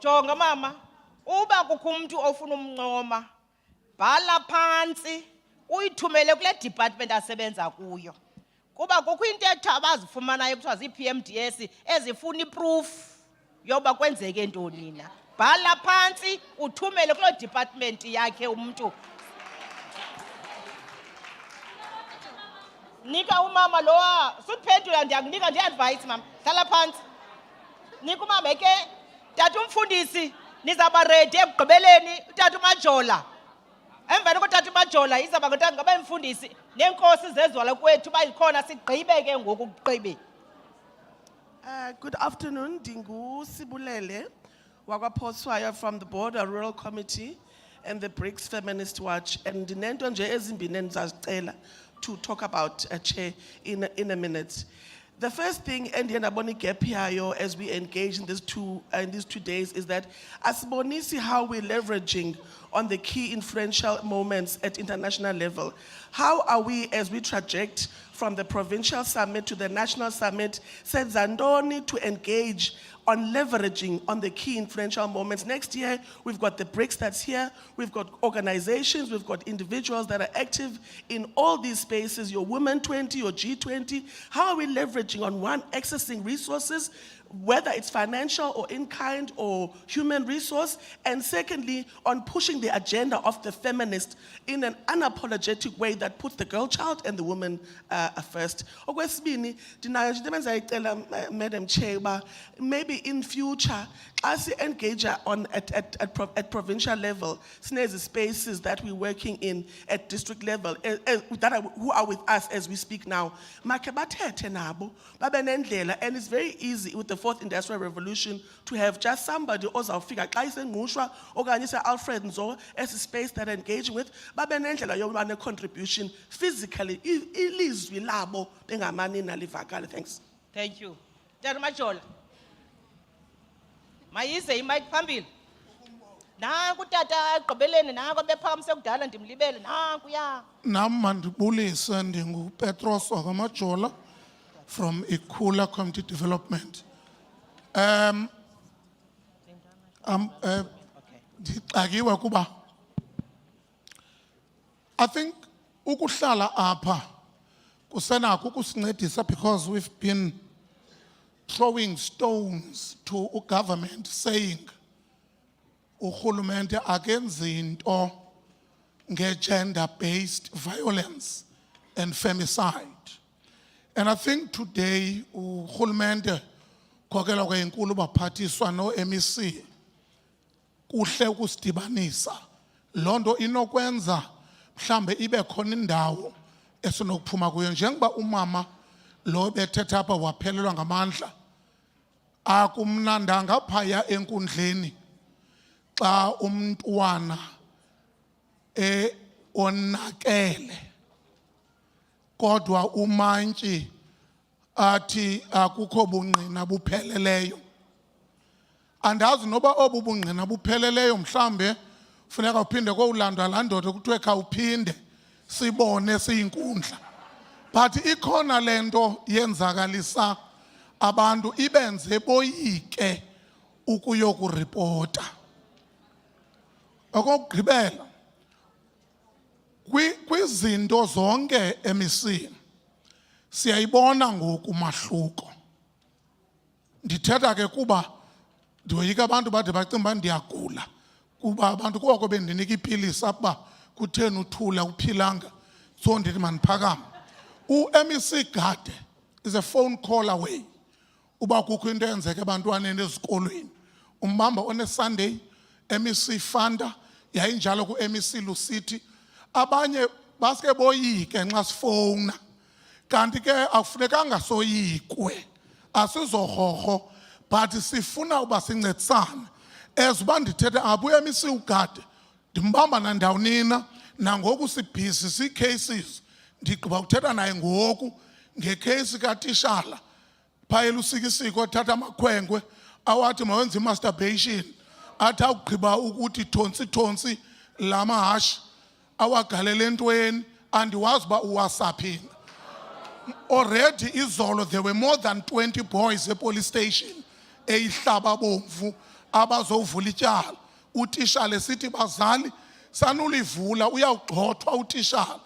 Jonga mama, uba kukho umuntu ofuna umncoma, bhala phansi, uyithumele kule department asebenza kuyo. Kuba kukho into abazifumanayo kuthiwa zii-PMDS ezifuna iproof yoba kwenzeke ntoni na. Bhala phansi, uthumele kuloo department yakhe umuntu. Nika umama lowa, sutiphendula ndiyakunika nje-advice mama, hlala phansi. Nika umama ke, tata umfundisi, nizaba ready ekugqibeleni, utata uMajola. Emveni kotata uMajola, izaba ngotata ngabe mfundisi, neenkosi zezwala kwethu uba ikhona sigqibe ke ngoku kugqibe. Good afternoon, Dingu Sibulele, Wakaposwaya from the Border Rural Committee and the BRICS Feminist Watch. And Nento nje ezimbini endizazicela to talk about Chair in a minute. The first thing, and Boni gap here as we engage in these 2 days, is that asibonisi how we're leveraging on the key influential moments at international level. How are we, as we traject from the provincial summit to the national summit, said Zandoni to engage on leveraging on the key influential moments. Next year, we've got the BRICS that's here, we've got organizations, we've got individuals that are active in all these spaces, your Women 20, your G20. How are we leveraging on one, accessing resources, whether it's financial or in-kind or human resource, and secondly, on pushing the agenda of the feminist in an unapologetic way that puts the girl child and the woman first. Okwesibini, Madam Chair, maybe in future, as we engage at provincial level, there's spaces that we're working in at district level, who are with us as we speak now. And it's very easy with the Fourth Industrial Revolution to have just somebody ozawufika xa isenqushwa okanye se-Alfred Nzo as a space that engage with babe nendlela yokuba ne-contribution physically ilizwi labo bengamanina livakale. Thanks. Thank you. Tata Majola. Mayise imic phambili. Nanku tata egqibeleni nanku bephakamse kudala ndimlibele nanku ya. Nam mandibulise ndinguPetros Wakamajola from Ikula Community Development. Ndixakiwe kuba I think ukuhlala apha kusenakho ukusincedisa because we've been throwing stones to a government saying urhulumente akenzi into nge-gender-based violence and femicide. And I think today urhulumente khokela kwenkulu baphathiswa no MEC kuhle ukusidibanisa. Londo inokwenza mhlambe ibe khona indawo esinokuphuma kuyo njengoba umama lo bethetha apha waphelelwa ngamandla. Akumnandanga phaya enkundleni xa umntwana onakele kodwa umantyi athi akukho bungqina bupheleleyo. Andazi noba obu bungqina bupheleleyo mhlambe funeka uphinde kowulandwa laa ndoda kuthiwe khawuphinde sibone siyinkundla. But ikhona le nto yenzakalisa abantu ibenze boyike ukuyokuripota. Okokugqibela, kwizinto zonke emisini siyayibona ngoku mahluko. Ndithetha ke kuba ndiyoyika abantu bade bacinga uba ndiyagula kuba abantu koko bendinika iipilisi apha kutheni uthula uphilanga so ndithi mandiphakame. U-MEC Gade is a phone call away uba kukho into eyenzeka ebantwaneni ezikolweni. Umbamba one-Sunday, MEC Fanda, yayinjalo ku-MEC Lusithi. Abanye baske boyike nxa sifowuna. Kanti ke akufunekanga soyikwe. Asizohoho, but sifuna uba sincedisana. As uba ndithetha apha u-MEC uGade, ndimbamba nandawonina nangoku sibhizi sii-cases. Ndigqiba uthetha naye ngoku ngecase katishala. Phaya elusikisiko thatha amakhwenkwe awathi mawenze i-masturbation. Athi awugqiba ukuthi thonsi la mahashi awagalele entweni andiwazi uba uwasaphini. Already izolo there were more than 20 boys at police station eyihlaba bomvu abazovula ityala utitshala esithi bazali sanulivula uyawugxothwa utitshala.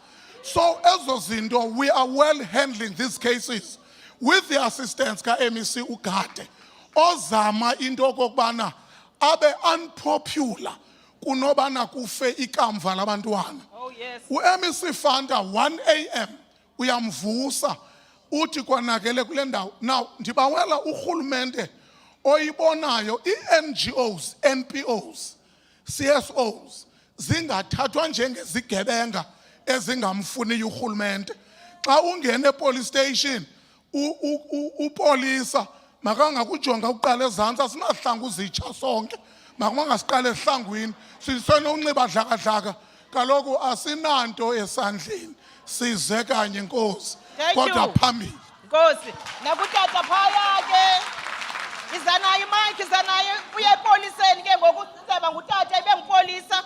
So ezo zinto, we are well handling these cases with the assistance ka-MEC Ugade ozama into okokubana abe unpopular kunobana kufe ikamva labantwana. Oh yes. U-MEC Fanta 1 a.m. uyamvusa uthi kwanakele kule ndawo. Now ndibawela urhulumente oyibonayo i-NGOs, NPOs, CSOs zingathathwa njengezigebenga ezingamfuniyo urhulumente. Xa ungene police station upolisa makangakujonga uqala ezantsi, asinahlanga uzitsha sonke, makangasiqala ehlangwini sisenonxiba dlakadlaka, kaloku asinanto esandleni, size kanye Nkosi Thank kodwa you. phambili. Nkosi, nakutata phaya ke. Iza nayo imayikhi, iza nayo uye epoliseni ke ngoku siseba ngutata ibe ngupolisa.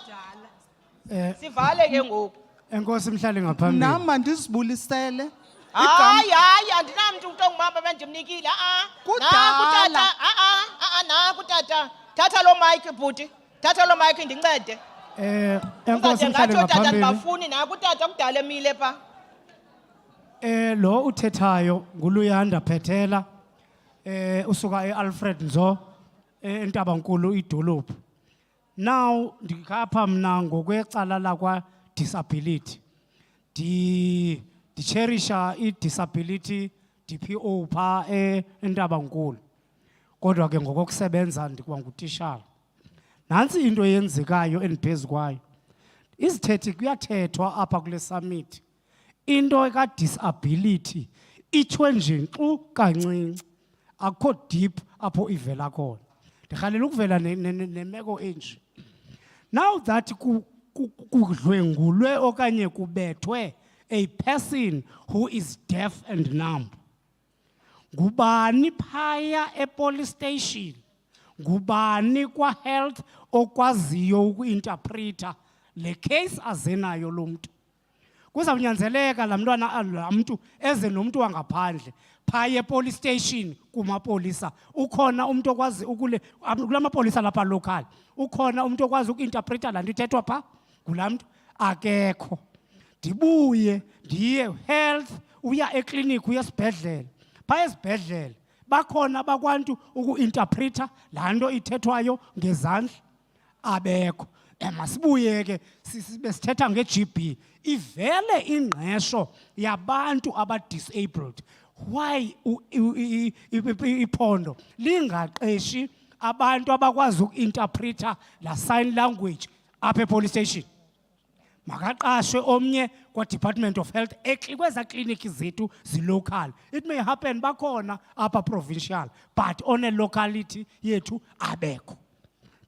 Sivale ke ngoku. Enkosi mhlali ngaphambili. Nam mandizibulisele. Hayi, andinamntu umntu ongumama bendimnikile. Kudala. Nakutata. Thatha lo mic bhuti. Thatha lo mic ndincede. Enkosi mhlali Ngathi utata ngaphambili. ndibafuni nakutata kudala emile pha. Lo uthethayo nguluyanda Phethela. Usuka eAlfred Nzo eNtabankulu idolophu. Now ndikapha mna ngokwecala lakwa disability. Di cherisha i-disability DPO pha eNtabankulu. Kodwa ke ngokusebenza ndikuba ngutitshala. Nansi into eyenzekayo endiphezu kwayo. Isithethi kuyathethwa apha kule summit. Into eka disability ithiwe nje nkxu kancinci. Akho deep apho ivela khona. Ndikhalela ukuvela nemeko enje. Now that kudlwengulwe okanye kubethwe a person who is deaf and numb. Ngubani phaya police station? Ngubani kwa health okwaziyo ukuinterpreta le case azenayo lo muntu? Kuzawunyanzeleka la mntu eze nomuntu wangaphandle phaya police station kumapolisa. Ukhona umuntu okwazi kulamapolisa lapha local. Ukhona umuntu okwazi ukuinterpreta la nto ithethwa pha kulaa mntu? Akekho. Ndibuye ndiye health, uya eklinikhi, uya esibhedlele. Phaya esibhedlele bakhona bakwantu ukuinterpreta laa nto ithethwayo ngezandla? Abekho. Masibuye ke besithetha nge-GB. Ivele ingqesho yabantu aba-disabled. Why iphondo lingaqeshi abantu abakwazi ukuinterpreta la sign language apha police station? Makaqashwe omnye kwa-Department of Health kweza kliniki zethu zilocal. It may happen bakhona apha provincial, but on a locality yethu abekho.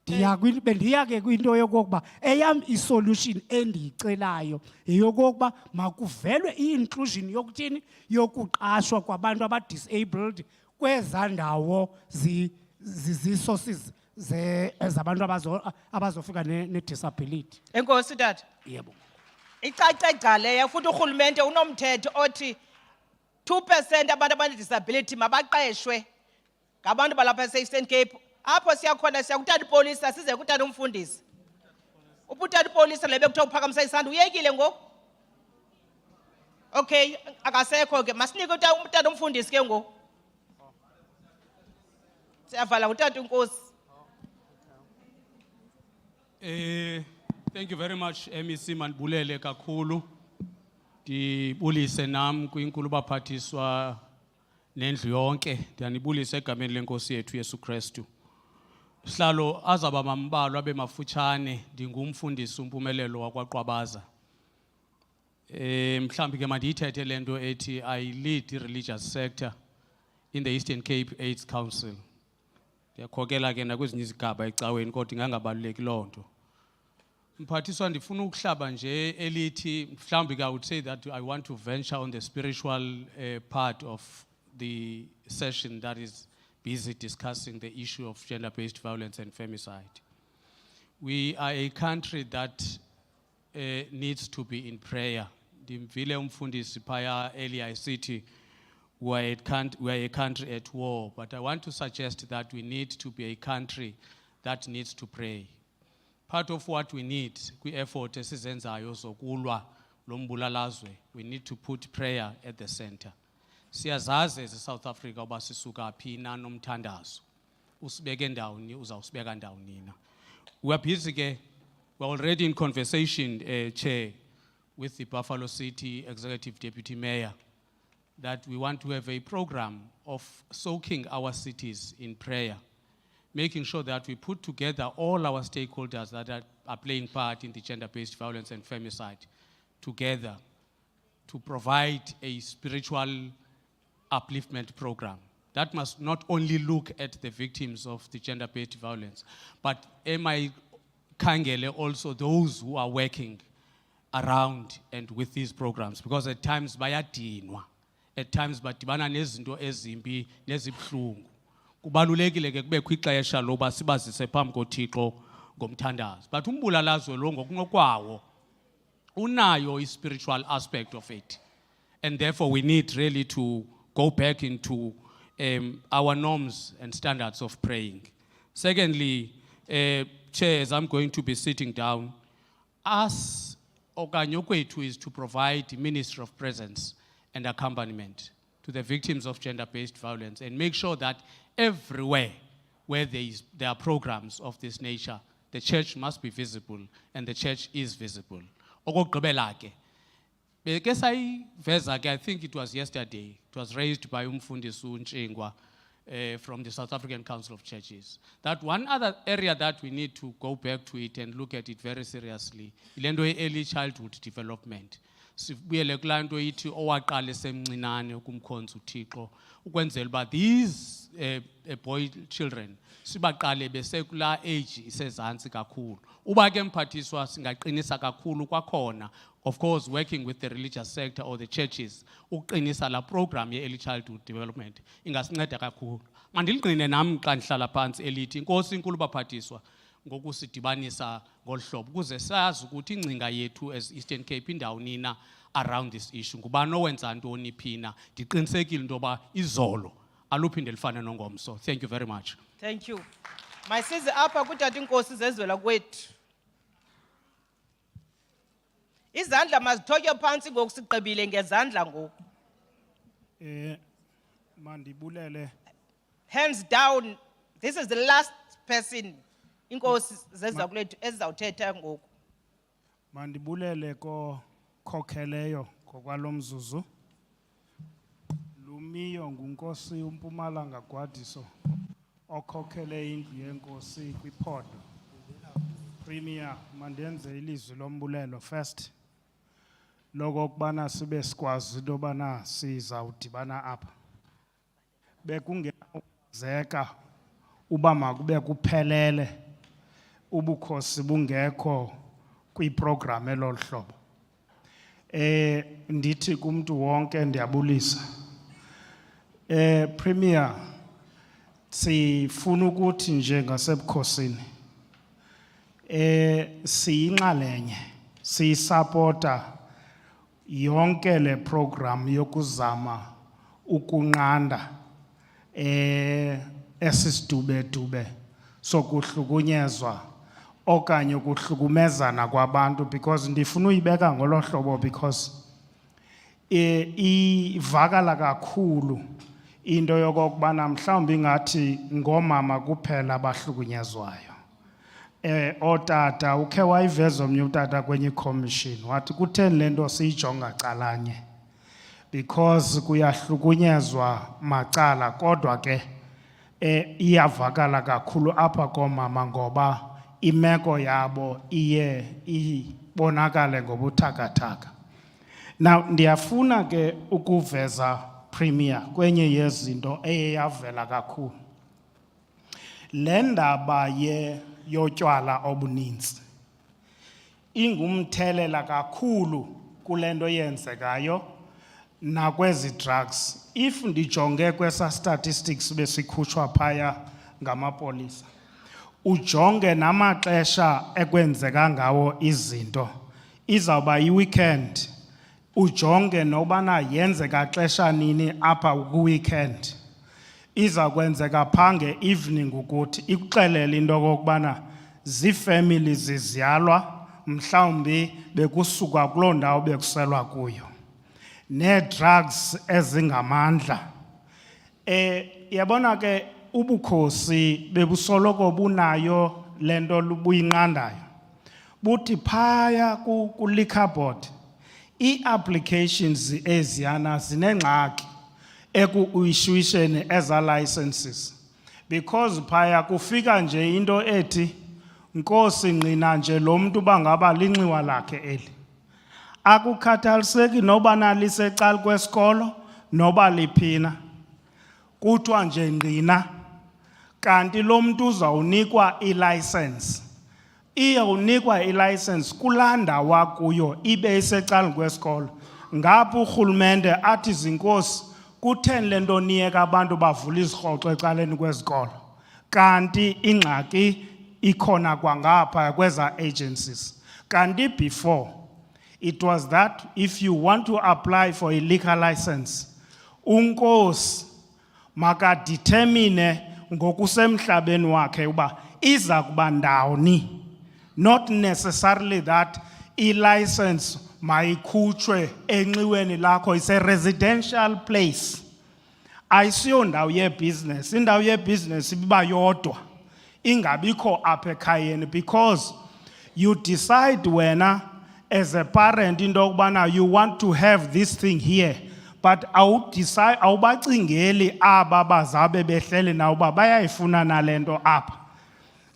Bendiya ke kwinto yokokuba eyam isolution endiyicelayo yeyokokuba makuvelwe i-inclusion yokuthini yokuqashwa kwabantu aba-disabled kweza ndawo zi-sources zabantu abazofika ne-disability. Enkosi tata. Yebo. Icace gcaleya futhi urhulumente unomthetho othi 2% abantu abanedisability mabaqeshwe ngabantu balapha e-Eastern Cape. Apho siyakhona siyakuthatha ipolisa size kuthatha umfundisi. Ubuthatha ipolisa lebe kuthiwa uphakamisa isandla uyekile ngoku. Okay, akasekho ke masinike utata umfundisi ke ngoku. Siyavala utata uNkosi. Thank you very much, MEC Mandibulele kakhulu. Ndibulise nam kwinkulu baphathiswa nendlu yonke. Ndiyanibulisa egameni lenkosi yethu Yesu Kristu. Sihlalo azaba mambalwa abe mafutshane, ndingumfundisi uMpumelelo wakwaQwabaza. Mhlambi ke mandiyithethe lento ethi I lead the religious sector in the Eastern Cape AIDS Council. Ndiyakhokela ke nakwezinye izigaba ecaweni kodwa ingangabaluleki loo nto. Mphathiswa ndifuna ukuhlaba nje elithi mhlambi I would say that I want to venture on the spiritual part of the session that is busy discussing the issue of gender-based violence and femicide. We are a country that needs to be in prayer. Ndimvile umfundisi phaya earlier city we are a country at war, but I want to suggest that we need to be a country that needs to pray. Part of what we need, kwi-effort esizenzayo zokulwa lo mbulalazwe, we need to put prayer at the center. Siyazazi as South Africa uba sisuka phi na nomthandazo. Usibeke ndawoni uzawusibeka ndawonina. We are busy ke, we're already in conversation, Chair, with the Buffalo City Executive Deputy Mayor, that we want to have a program of soaking our cities in prayer, making sure that we put together all our stakeholders that are playing part in the gender-based violence and femicide together to provide a spiritual upliftment program that must not only look at the victims of the gender-based violence, but kangele also those who are working around and with these programs, because at times bayadinwa, at times badibana nezinto ezimbi nezibhlungu. Kubalulekile ke kubekho ixesha loba sibazise phambi koThixo ngomthandazo. But umbulalazwe lo ngokunokwawo unayo i-spiritual aspect of it. And therefore we need really to go back into our norms and standards of praying. Secondly, Chair, as I'm going to be sitting down, us, okanye okwethu is to provide the ministry of presence and accompaniment to the victims of gender-based violence and make sure that everywhere where there are programs of this nature, the church must be visible and the church is visible. Okokugqibela ke, beke sayiveza ke, I think it was yesterday, it was raised by Umfundisi uNtshingwa from the South African Council of Churches, that one other area that we need to go back to it and look at it very seriously, ilento early childhood development. Sibuyele kulaa nto ithi owaqala esemncinane ukumkhonza uThixo ukwenzela uba these boy children sibaqale besekula age isezantsi kakhulu. Uba ke mphathiswa singaqinisa kakhulu kwakhona, of course working with the religious sector or the churches, ukuqinisa la program ye early childhood development ingasinceda kakhulu. Mandiliqine nami xa ndihlala phansi elithi inkosi inkulu baphathiswa ngokusidibanisa ngolhlobo ukuze sazi ukuthi ingcinga yethu as Eastern Cape indawo nina around this issue. Ngubani owenza ntoni phina, ndiqinisekile into yoba izolo aluphinde lifane nongomso. Thank you very much. Thank you. Masize apha kutata inkosi zezwela kwethu. Izandla mazithotywe phansi ngoku siqebile ngezandla ngoku. Mandibulele. Hands down. This is the last person inkosi zezwa kwethu ezizawuthetha ngoku. Mandibulele ko khokheleyo kokwalomzuzu. Lumiyo ngunkosi uMpumalanga Gwadiso okhokhele indlu yenkosi kwiphondo. Premier, mandenze ilizwi lombulelo first. Logo kubana sibe sikwazi into bana sizawudibana apha. Bekungenzeka uba makube kuphelele ubukhosi bungekho kwiprogram elolhlobo. Ndithi kumuntu wonke ndiyabulisa. Premier, sifuna ukuthi nje ngasebukhosini siyinxalenye, siyisupporta yonke le program yokuzama ukunqanda esisidube sokuhlukunyezwa okanye ukuhlukumezana kwabantu, because ndifuna uyibeka ngolo hlobo because ivakala kakhulu into yokokubana mhlawumbi ngathi ngomama kuphela abahlukunyezwayo. Otata ukhe wayiveza omnye utata kwenye commission wathi kutheni lento siyijonga calanye, because kuyahlukunyezwa macala kodwa ke iyavakala kakhulu apha komama ngoba imeko yabo iye ibonakale ngobuthakathaka. Now ndiyafuna ke ukuveza Premier kwenye yezinto eyavela kakhulu. Le ndaba yotywala obuninzi ingumthelela kakhulu kule nto yenzekayo nakwezi drugs. If ndijonge kwesa statistics besikhutshwa phaya ngamapolisa, ujonge namaxesha ekwenzeka ngawo izinto, izawuba yi-weekend, ujonge nobana yenzeka xesha nini apha ku-weekend, iza kwenzeka phange evening ukuthi ikuxelele into okokubana zifamily ziziyalwa mhlawumbi bekusuka kuloo ndawo bekuselwa kuyo nee-drugs ezingamandla. Yabona ke ubukhosi bebusoloko bunayo lento lubuyinqandayo. Buthi phaya ku-liquor board, ii-applications eziyana zinengxaki eku-issuisheni eza licenses. Because phaya kufika nje into ethi, Nkosi ngqina nje lo mntu bangaba linxiwa lakhe eli. Akukhathaliseki noba nalisecala kwesikolo noba liphina. Kuthiwa nje ngqina kanti lo mntu uzawunikwa i-license. Iyawunikwa i-license kulaa ndawo kuyo ibe isecaleni kwesikolo. Ngapha urhulumente athi zinkosi kutheni le nto niyeka abantu bavula izirhoxo ecaleni kwezikolo. Kanti ingxaki ikhona kwangapha kweza agencies. Kanti before, it was that if you want to apply for a liquor license, unkosi makadetermine ngokusemhlabeni wakhe uba iza kuba ndawoni. Not necessarily that i-license mayikhutshwe enxiweni lakho. It's a residential place. Ayisiyo ndawo ye-business. Indawo ye-business ibiba yodwa. Ingabikho apha ekhayeni because you decide wena as a parent into yokubana you want to have this thing here, but awubacingeli aba bazabe behleli na uba bayayifuna nalento apha.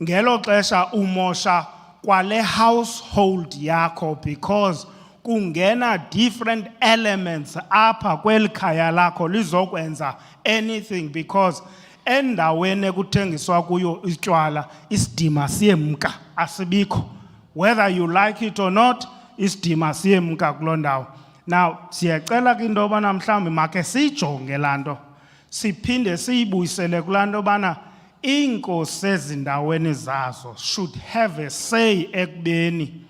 Ngelo xesha umosha kwale household yakho because kungena different elements apha kweli khaya lakho lizokwenza anything because endaweni ekuthengiswa kuyo itywala isidima siyemka asibikho. Whether you like it or not, isidima siyemka kuloo ndawo. Now siyacela ke into yobana mhlawumbi make siyijonge laa nto siphinde siyibuyisele kulaa nto yobana iinkosi ezindaweni zazo should have a say ekubeni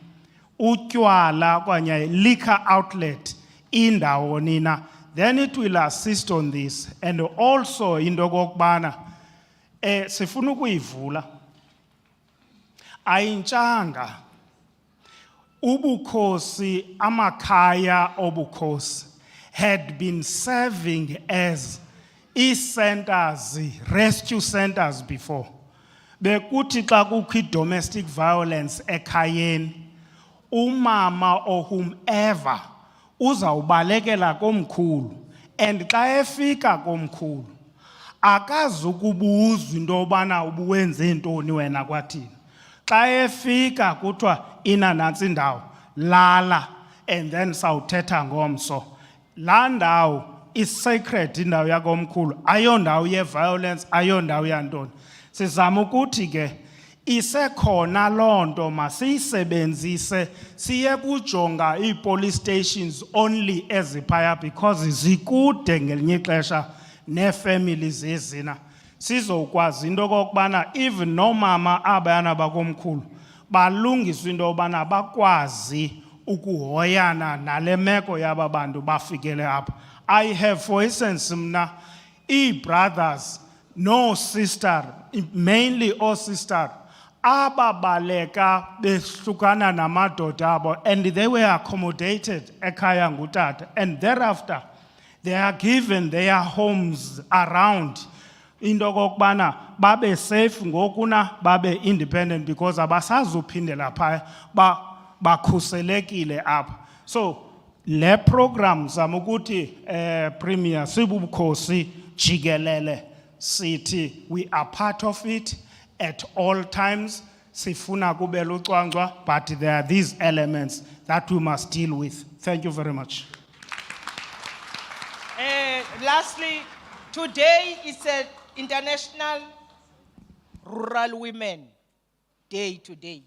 utywala okanye liquor outlet indawo nina. Then it will assist on this. And also into kokubana sifuna ukuyivula ayintshanga ubukhosi amakhaya obukhosi had been serving as centers, rescue centers before. Bekuthi xa kukho domestic violence ekhayeni umama or whomever uzawubalekela komkhulu, and xa efika komkhulu akazukubuzwa into yobana ubuwenze ntoni wena kwathini. Xa efika kuthiwa ina nantsi indawo lala and then sawuthetha ngomso. Laa ndawo is sacred indawo yakomkhulu, ayondawo ye-violence, ayondawo yantoni. Sizama ukuthi ke isekhona loo nto masiyisebenzise siye kujonga ii-police stations only eziphaya because zikude ngelinye ixesha nee-families ezina. Sizokwazi into okokubana even noomama abayana bakomkhulu balungiswe into yobana bakwazi ukuhoyana nale meko yaba bantu bafikele apha. I have, for instance, mna ii-brothers no sister, mainly all sister, ababaleka behlukana namadoda abo, and they were accommodated ekhaya ngutata, and thereafter they are given their homes around into okokubana babe safe ngokuna babe independent because abasazuphindela phaya bakhuselekile apha. So le program zama ukuthi premier sibubukhosi jikelele sithi we are part of it at all times. Sifuna kubela ucwangcwa, but there are these elements that we must deal with. Thank you very much. Lastly, today is an International Rural Women Day today.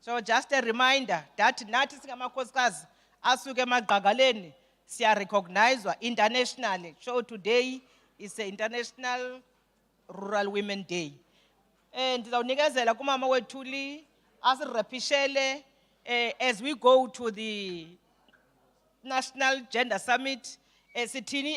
So just a reminder that nathi singamakhosikazi asuke emagqagaleni siya recognized internationally. So today is the International Rural Women Day. And ndizawunikezela kumama wethuli asirepishele as we go to the National Gender Summit sithini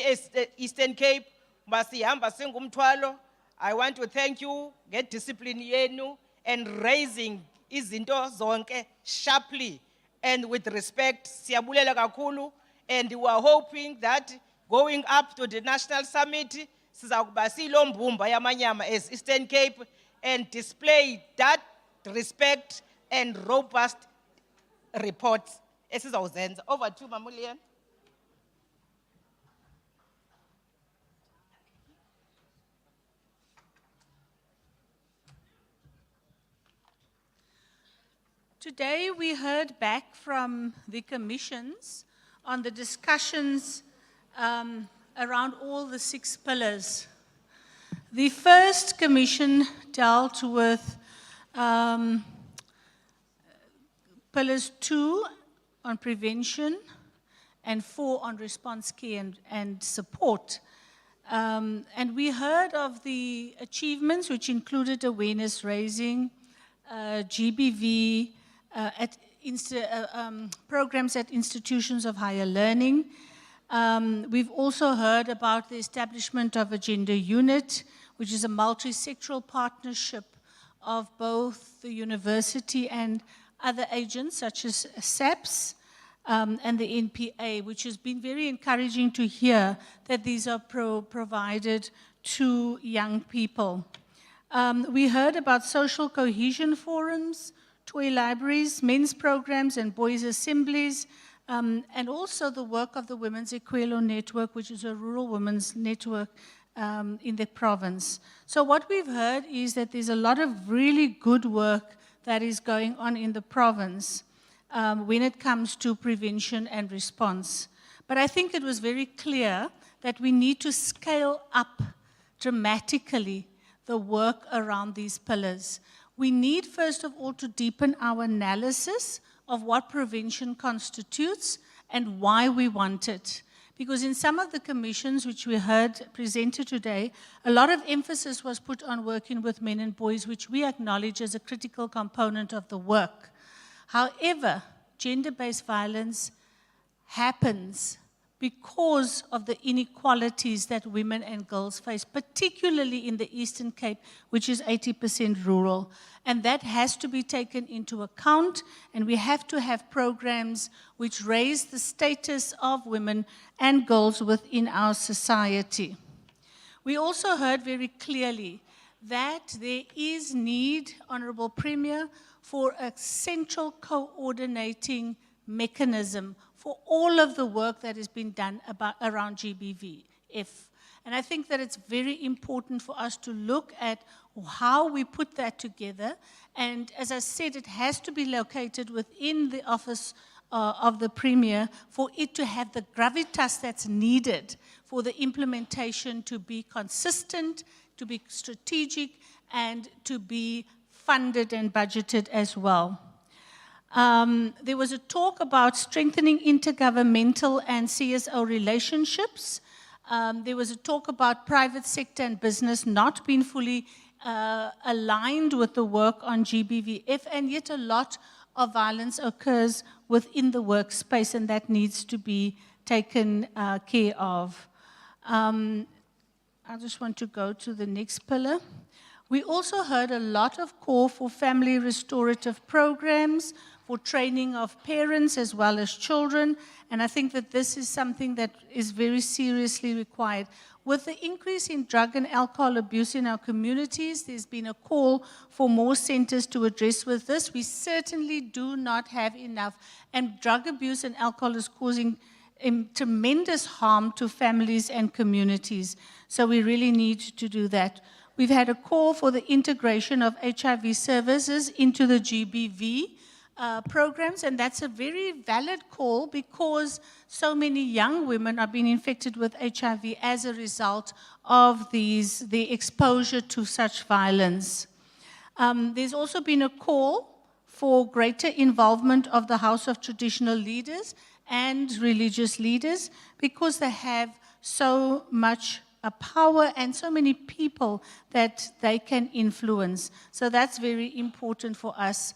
Eastern Cape Uba sihamba singumthwalo. I want to thank you discipline yenu and raising izinto zonke sharply and with respect. Siyabulela kakhulu, and we are hoping that going up to the national summit, sizakuba silo mbumba yamanyama as Eastern Cape and display that respect and robust reports. Esizawuzenza. Over to you, Mamulian. Today we heard back from the commissions on the discussions around all the 6 pillars. The first commission dealt with pillars 2 on prevention and 4 on response care and support. And we heard of the achievements, which included awareness raising, GBV, programs at institutions of higher learning. We've also heard about the establishment of a gender unit, which is a multi-sectoral partnership of both the university and other agents such as SAPS and the NPA, which has been very encouraging to hear that these are provided to young people. We heard about social cohesion forums, toy libraries, men's programs and boys' assemblies, and also the work of the Women's Equelo Network, which is a rural women's network in the province. So what we've heard is that there's a lot of really good work that is going on in the province when it comes to prevention and response. But I think it was very clear that we need to scale up dramatically the work around these pillars. We need, first of all, to deepen our analysis of what prevention constitutes and why we want it. Because in some of the commissions which we heard presented today, a lot of emphasis was put on working with men and boys, which we acknowledge as a critical component of the work. However, gender-based violence happens because of the inequalities that women and girls face, particularly in the Eastern Cape, which is 80% rural. And that has to be taken into account, and we have to have programs which raise the status of women and girls within our society. We also heard very clearly that there is need, Honourable Premier, for a central coordinating mechanism for all of the work that has been done around GBVF. And I think that it's very important for us to look at how we put that together. And as I said, it has to be located within the office of the Premier for it to have the gravitas that's needed for the implementation to be consistent, to be strategic, and to be funded and budgeted as well. There was a talk about strengthening intergovernmental and CSO relationships. There was a talk about private sector and business not being fully aligned with the work on GBVF, and yet a lot of violence occurs within the workspace, and that needs to be taken care of. I just want to go to the next pillar. We also heard a lot of call for family restorative programs, for training of parents as well as children, and I think that this is something that is very seriously required. With the increase in drug and alcohol abuse in our communities, there's been a call for more centers to address with this. We certainly do not have enough, and drug abuse and alcohol is causing tremendous harm to families and communities, so we really need to do that. We've had a call for the integration of HIV services into the GBV programs, and that's a very valid call because so many young women are being infected with HIV as a result of the exposure to such violence. There's also been a call for greater involvement of the House of Traditional Leaders and religious leaders because they have so much power and so many people that they can influence. So that's very important for us.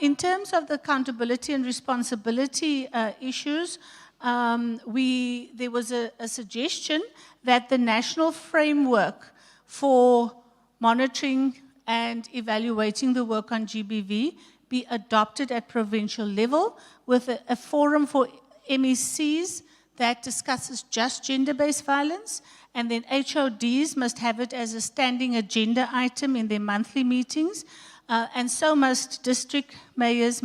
In terms of the accountability and responsibility issues, there was a suggestion that the national framework for monitoring and evaluating the work on GBV be adopted at provincial level with a forum for MECs that discusses just gender-based violence, and then HODs must have it as a standing agenda item in their monthly meetings, and so must district mayors,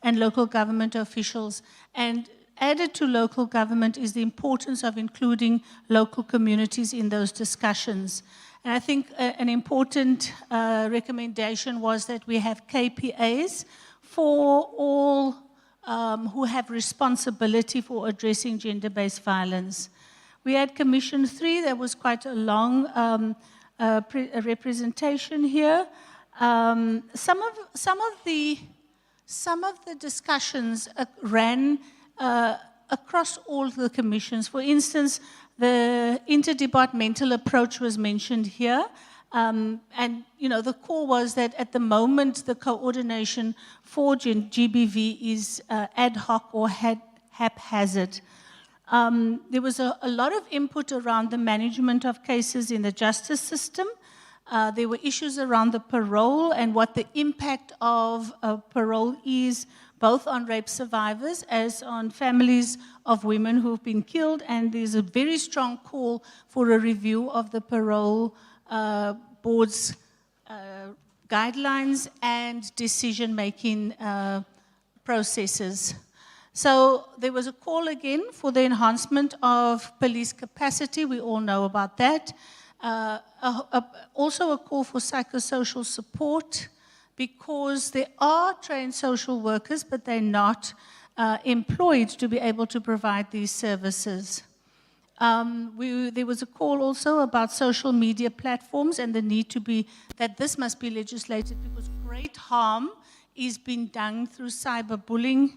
and local government officials. And added to local government is the importance of including local communities in those discussions. And I think an important recommendation was that we have KPAs for all who have responsibility for addressing gender-based violence. We had Commission 3, there was quite a long representation here. Some of the discussions ran across all the commissions. For instance, the interdepartmental approach was mentioned here. And, you know, the core was that at the moment, the coordination for GBV is ad hoc or haphazard. There was a lot of input around the management of cases in the justice system. There were issues around the parole and what the impact of parole is, both on rape survivors as on families of women who've been killed. And there's a very strong call for a review of the parole board's guidelines and decision-making processes. So there was a call again for the enhancement of police capacity. We all know about that. Also a call for psychosocial support, because there are trained social workers, but they're not employed to be able to provide these services. There was a call also about social media platforms and the need that this must be legislated, because great harm is being done through cyberbullying,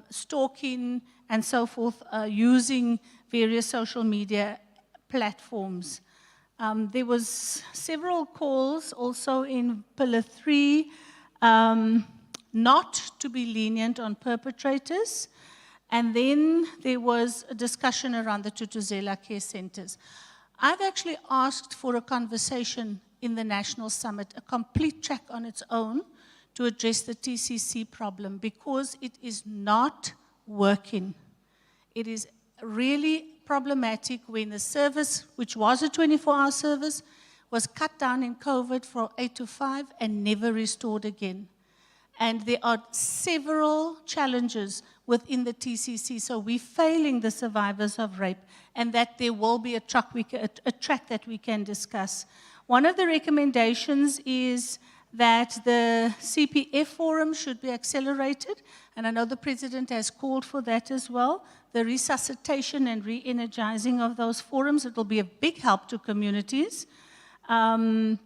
stalking, and so forth, using various social media platforms. There was several calls also in Pillar 3 not to be lenient on perpetrators. And then there was a discussion around the Tutuzela care centers. I've actually asked for a conversation in the National Summit, a complete track on its own, to address the TCC problem, because it is not working. It is really problematic when the service, which was a 24-hour service, was cut down in COVID from 8 to 5 and never restored again. And there are several challenges within the TCC, so we're failing the survivors of rape, and that there will be a track that we can discuss. One of the recommendations is that the CPF forum should be accelerated, and I know the President has called for that as well. The resuscitation and re-energizing of those forums, it will be a big help to communities. There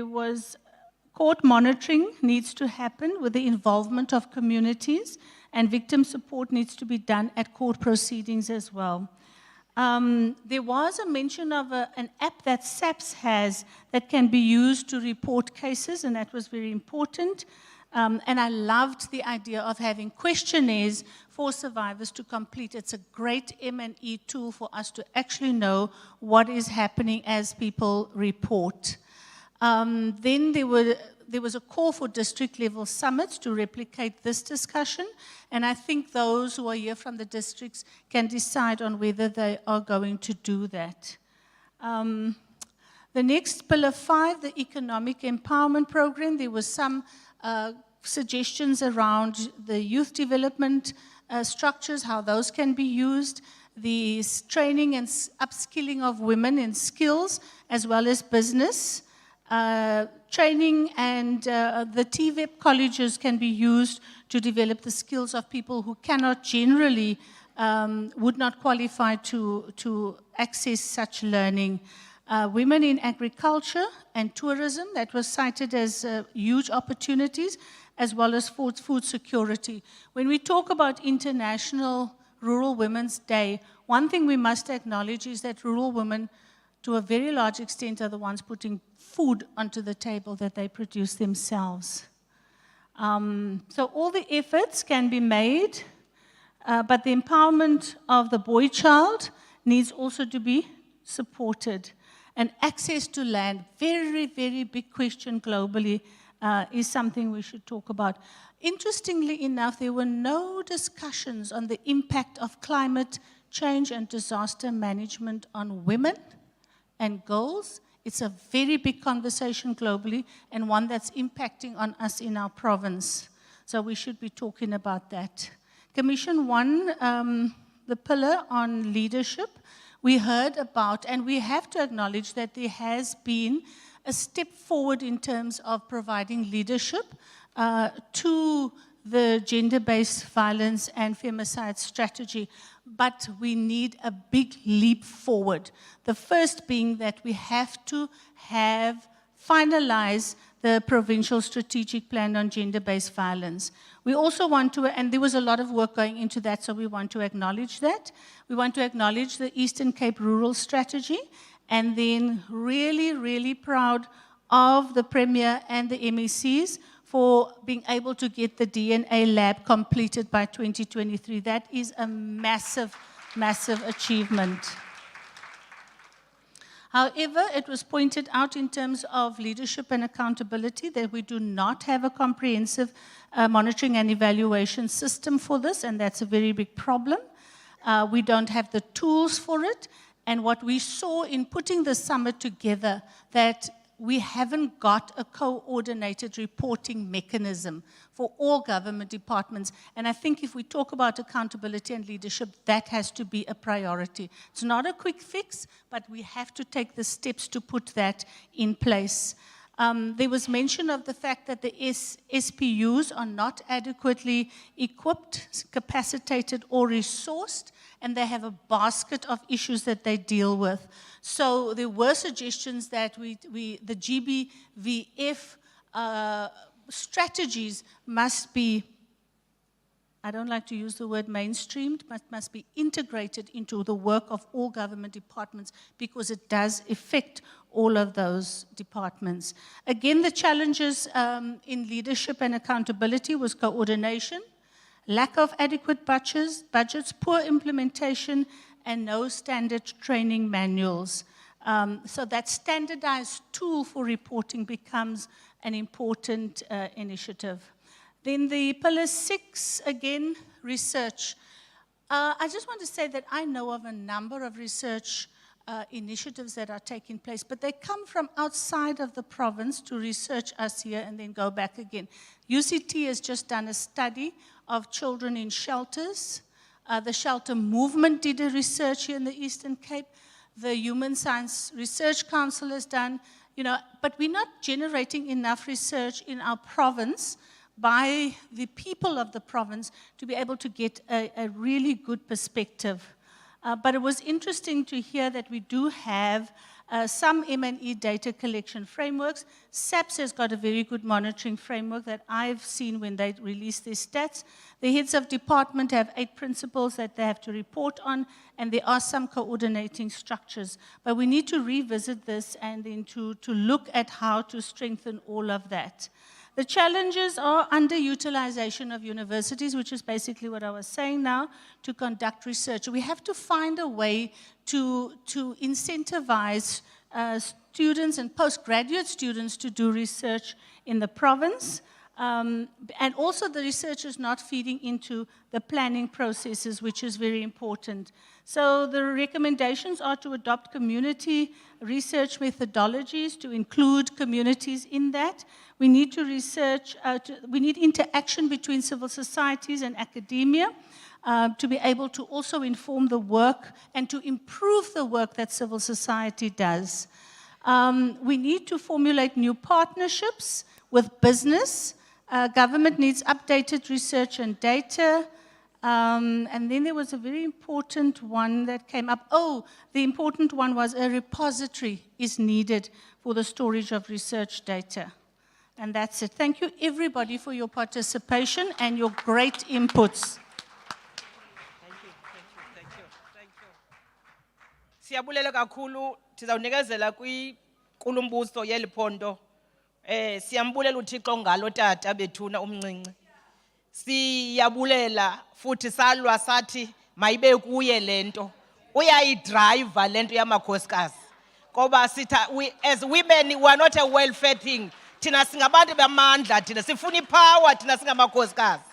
was court monitoring needs to happen with the involvement of communities, and victim support needs to be done at court proceedings as well. There was a mention of an app that SAPS has that can be used to report cases, and that was very important. And I loved the idea of having questionnaires for survivors to complete. It's a great M&E tool for us to actually know what is happening as people report. Then there was a call for district-level summits to replicate this discussion, and I think those who are here from the districts can decide on whether they are going to do that. The next, Pillar 5, the Economic Empowerment Program, there was some suggestions around the youth development structures, how those can be used, the training and upskilling of women in skills, as well as business. Training and the TVEP colleges can be used to develop the skills of people who cannot generally, would not qualify to access such learning. Women in agriculture and tourism, that was cited as huge opportunities, as well as food security. When we talk about International Rural Women's Day, one thing we must acknowledge is that rural women, to a very large extent, are the ones putting food onto the table that they produce themselves. So all the efforts can be made But the empowerment of the boy child needs also to be supported. And access to land, very, very big question globally, is something we should talk about. Interestingly enough, there were no discussions on the impact of climate change and disaster management on women and girls. It's a very big conversation globally and one that's impacting on us in our province. So we should be talking about that. Commission 1, the pillar on leadership, we heard about, and we have to acknowledge that there has been a step forward in terms of providing leadership to the gender-based violence and femicide strategy, but we need a big leap forward. The first being that we have to finalize the provincial strategic plan on gender-based violence. We also want to, and there was a lot of work going into that, so we want to acknowledge that. We want to acknowledge the Eastern Cape Rural Strategy, and then really, really proud of the Premier and the MECs for being able to get the DNA lab completed by 2023. That is a massive, massive achievement. However, it was pointed out in terms of leadership and accountability that we do not have a comprehensive monitoring and evaluation system for this, and that's a very big problem. We don't have the tools for it, and what we saw in putting the summit together, that we haven't got a coordinated reporting mechanism for all government departments. And I think if we talk about accountability and leadership, that has to be a priority. It's not a quick fix, but we have to take the steps to put that in place. There was mention of the fact that the SPUs are not adequately equipped, capacitated, or resourced, and they have a basket of issues that they deal with. So there were suggestions that the GBVF strategies must be, I don't like to use the word mainstreamed, but must be integrated into the work of all government departments because it does affect all of those departments. Again, the challenges in leadership and accountability was coordination, lack of adequate budgets, poor implementation, and no standard training manuals. So that standardized tool for reporting becomes an important initiative. Then the pillar 6, again, research. I just want to say that I know of a number of research initiatives that are taking place, but they come from outside of the province to research us here and then go back again. UCT has just done a study of children in shelters. The Shelter Movement did a research here in the Eastern Cape. The Human Science Research Council has done, but we're not generating enough research in our province by the people of the province to be able to get a really good perspective. But it was interesting to hear that we do have some M&E data collection frameworks. SAPS has got a very good monitoring framework that I've seen when they release their stats. The heads of department have 8 principles that they have to report on, and there are some coordinating structures. But we need to revisit this and then to look at how to strengthen all of that. The challenges are underutilization of universities, which is basically what I was saying now, to conduct research. We have to find a way to incentivize students and postgraduate students to do research in the province. And also the research is not feeding into the planning processes, which is very important. So the recommendations are to adopt community research methodologies, to include communities in that. We need to research, we need interaction between civil societies and academia to be able to also inform the work and to improve the work that civil society does. We need to formulate new partnerships with business. Government needs updated research and data. And then there was a very important one that came up. Oh, the important one was a repository is needed for the storage of research data. And that's it. Thank you, everybody, for your participation and your great inputs. Thank you. Siyabulela kakhulu, sizawunikezela kwiNkulumbuso yeli phondo. Siyambulela uThixo ngalo tata bethuna umncinci. Siyabulela futhi salwa sathi mayibe kuye lento. Uyayidrayiva lento yamakhosikazi. Ngoba sitha as women we are not a welfare thing. Thina singabantu bamandla, thina sifuna ipower, thina singamakhosikazi.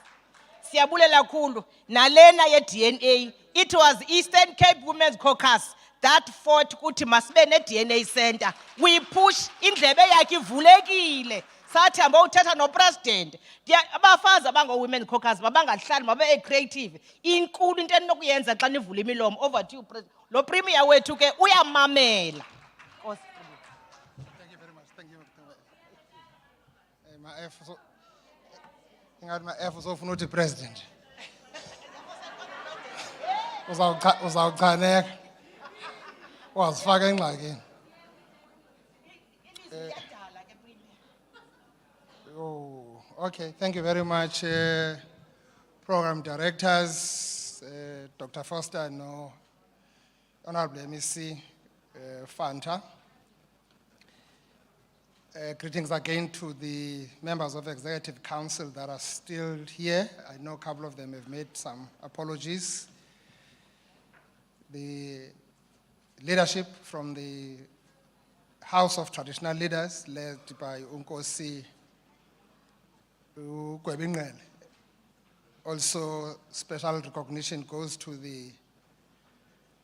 Siyabulela kakhulu nalena ye DNA. It was Eastern Cape Women's Caucus that fought ukuthi masibe ne DNA center. We push indlebe yakhe ivulekile. Sathi hamba uthetha no president. Abafazi abango women caucus mabangahlali mabe creative. Inkulu into enokuyenza xa nivula imilomo. Over to you president. Lo premier wethu ke uyamamela. Thank you very much. Thank you. My F so ingathi my F uzofuna uthi president. Uzawuchaneka. Wazifaka engxakini. Oh, okay. Thank you very much, program directors, Dr. Foster, no, Honorable MEC Fanta. Greetings again to the members of Executive Council that are still here. I know a couple of them have made some apologies. The leadership from the House of Traditional Leaders, led by Unkosi Gwebingele. Also, special recognition goes to the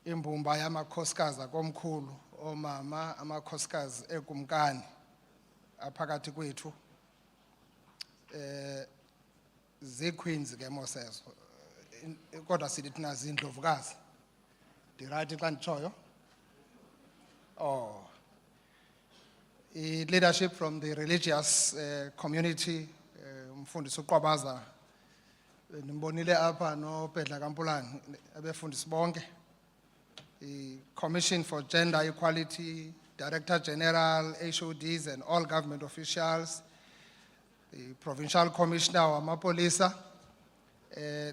Imbumba yamakhosikazi akomkhulu, omama amakhosikazi ekumkani aphakathi kwethu. Ziqueens ke Moses. Kodwa sithi thina zindlovukazi. Ndirathi xa nditshoyo. Oh. Leadership from the religious community, umfundisi uQwabaza, nimbonile apha no Pedla Kampulani, abefundisi bonke. The Commission for Gender Equality, Director General, HODs and all government officials, the Provincial Commissioner Wamapolisa.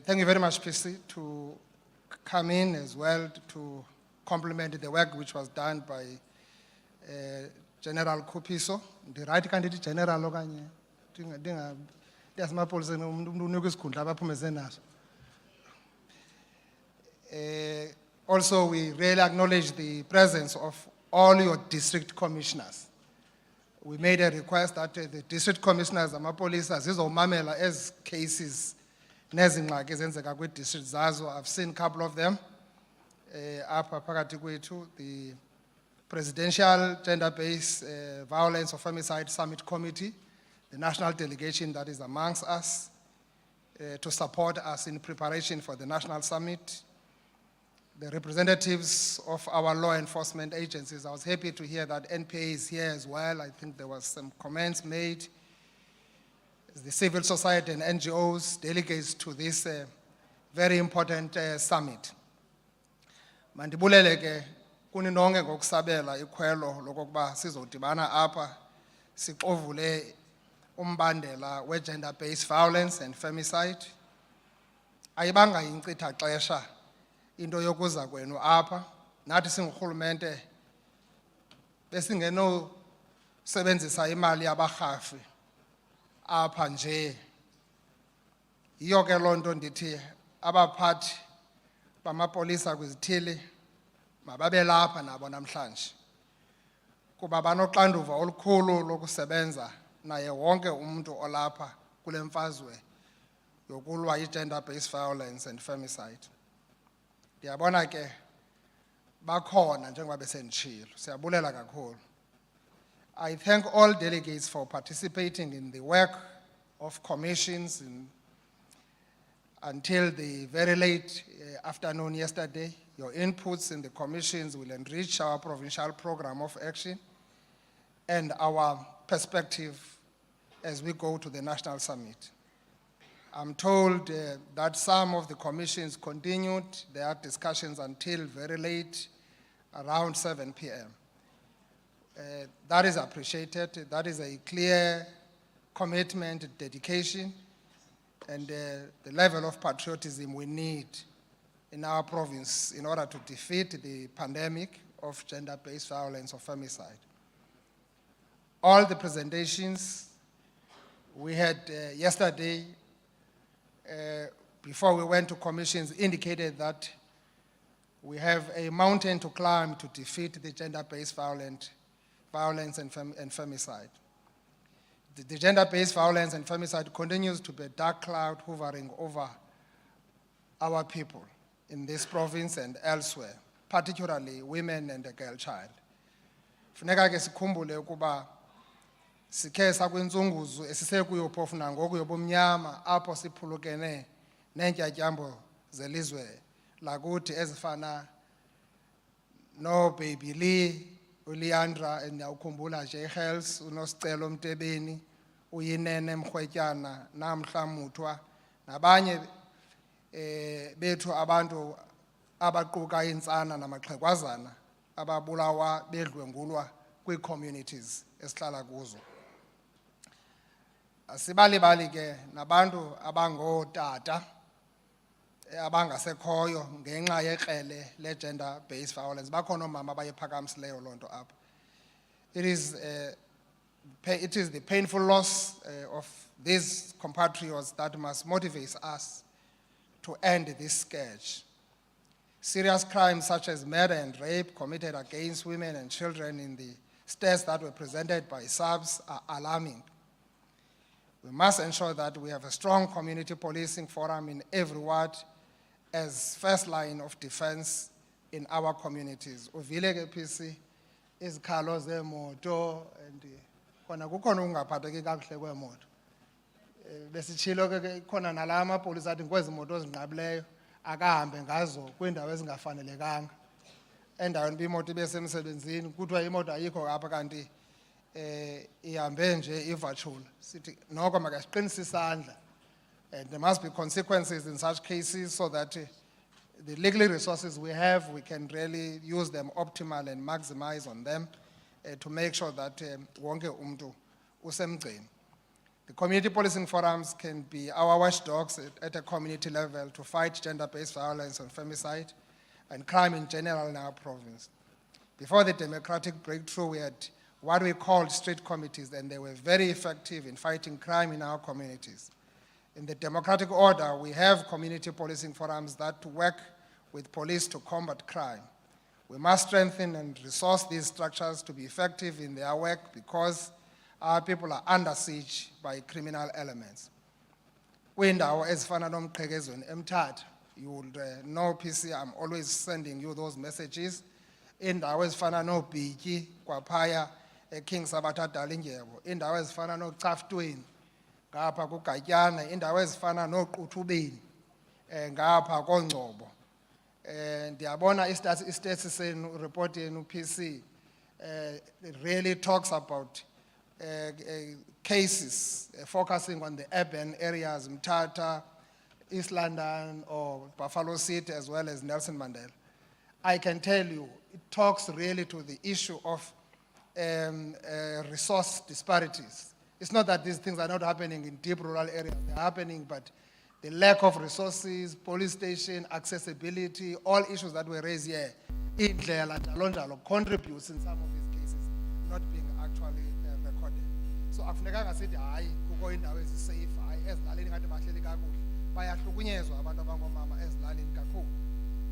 Thank you very much, PC, to come in as well to complement the work which was done by General Kupiso. The right candidate general okanye dinga yasamapolisa umuntu unika isikhundla abaphumeze naso. Also, we really acknowledge the presence of all your district commissioners. We made a request that the district commissioners amapolisa zizomamela as cases nezingxaki ezenzeka kwi district zazo. I've seen a couple of them. Apha phakathi kwethu, the Presidential Gender-Based Violence or Femicide Summit Committee, the national delegation that is amongst us to support us in preparation for the national summit. The representatives of our law enforcement agencies, I was happy to hear that NPA is here as well. I think there was some comments made. The civil society and NGOs, delegates to this very important summit. Mandibulele ke kuninonke ngokusabela ikhwelo lokokuba sizodibana apha sixovule umbandela we gender-based violence and femicide. Ayibanga yincitha xesha into yokuza kwenu apha nathi singurhulumente besingeno sebenzisa imali yabarhafi apha nje. Yiyo ke loo nto ndithi abaphathi bamapolisa kwizithili mababe lapha nabo namhlanje kuba banoxanduva olukhulu lokusebenza naye wonke umuntu olapha kule mfazwe yokulwa i-gender-based violence and femicide. Ndiyabona ke bakhona njengoba besenditshilo. Siyabulela kakhulu. I thank all delegates for participating in the work of commissions until the very late afternoon yesterday. Your inputs in the commissions will enrich our provincial program of action and our perspective as we go to the national summit. I'm told that some of the commissions continued their discussions until very late, around 7 p.m. That is appreciated. That is a clear commitment, dedication, and the level of patriotism we need in our province in order to defeat the pandemic of gender-based violence or femicide. All the presentations we had yesterday before we went to commissions, indicated that we have a mountain to climb to defeat the gender-based violence and femicide. The gender-based violence and femicide continues to be a dark cloud hovering over our people in this province and elsewhere, particularly women and the girl child. Funeka ke sikhumbule ukuba sikhe sakwinzunguzu esisekuyo phofu nangoku yobumnyama apho siphulukene neentyatyambo zelizwe lakuthi ezifana no Baby Lee, uLeandra endiyawukhumbula nje iHealth, uNosicelo Mtebeni, uYinene Mrhwetyana, Namhla Muthwa, nabanye bethu abantu abaquka intsana namaxhegwazana ababulawa bedlwengulwa kwii-communities esihlala kuzo. Asibalibali ke nabantu abangootata abangasekhoyo ngenxa yekrele le-gender-based violence. Bakhona oomama abayiphakamisileyo loo nto apha. It is the painful loss of these compatriots that must motivate us to end this scourge. Serious crimes such as murder and rape committed against women and children in the states that were presented by SABS are alarming. We must ensure that we have a strong community policing forum in every ward as first line of defense in our communities. Uvile ke PC izikhalo zemoto and khona kukhona ukungaphatheki kakuhle kwemoto. Besitshilo ke khona nala amapolisa athi kwezi moto ezinqabileyo akahambe ngazo kwindawo ezingafanelekanga. Endaweni imoto ibesemsebenzini kuthiwa imoto ayikho apha kanti ihambe nje ivirtual. Sithi noko makasiqinise isandla. And there must be consequences in such cases so that the legal resources we have, we can really use them optimal and maximize on them to make sure that wonke umntu usemgceni. The community policing forums can be our watchdogs at a community level to fight gender-based violence and femicide and crime in general in our province. Before the democratic breakthrough, we had what we called street committees, and they were very effective in fighting crime in our communities. In the democratic order, we have community policing forums that work with police to combat crime. We must strengthen and resource these structures to be effective in their work because our people are under siege by criminal elements. Kwindawo ezifana nomqhekezweni eMthatha, you would know PC, I'm always sending you those messages. Indawo ezifana noBhityi kwaphaya eKing Sabatha Dalindyebo, indawo ezifana noCaftweni ngapha kuGatyana, indawo ezifana noQuthubeni ngapha koNgcobo. Ndiyabona istats senu report yenu PC it really talks about cases focusing on the urban areas, Mthatha, East London or Buffalo City as well as Nelson Mandela. I can tell you, it talks really to the issue of resource disparities. It's not that these things are not happening in deep rural areas, they're happening, but the lack of resources, police station, accessibility, all issues that were raised here, contributes in some of these cases not being actually recorded. So akufunekanga sithi hayi kukho indawo ezisafe, hayi ezilalini kade bahleli kakuhle, bayahlukunyezwa abantu abangomama ezilalini kakhulu.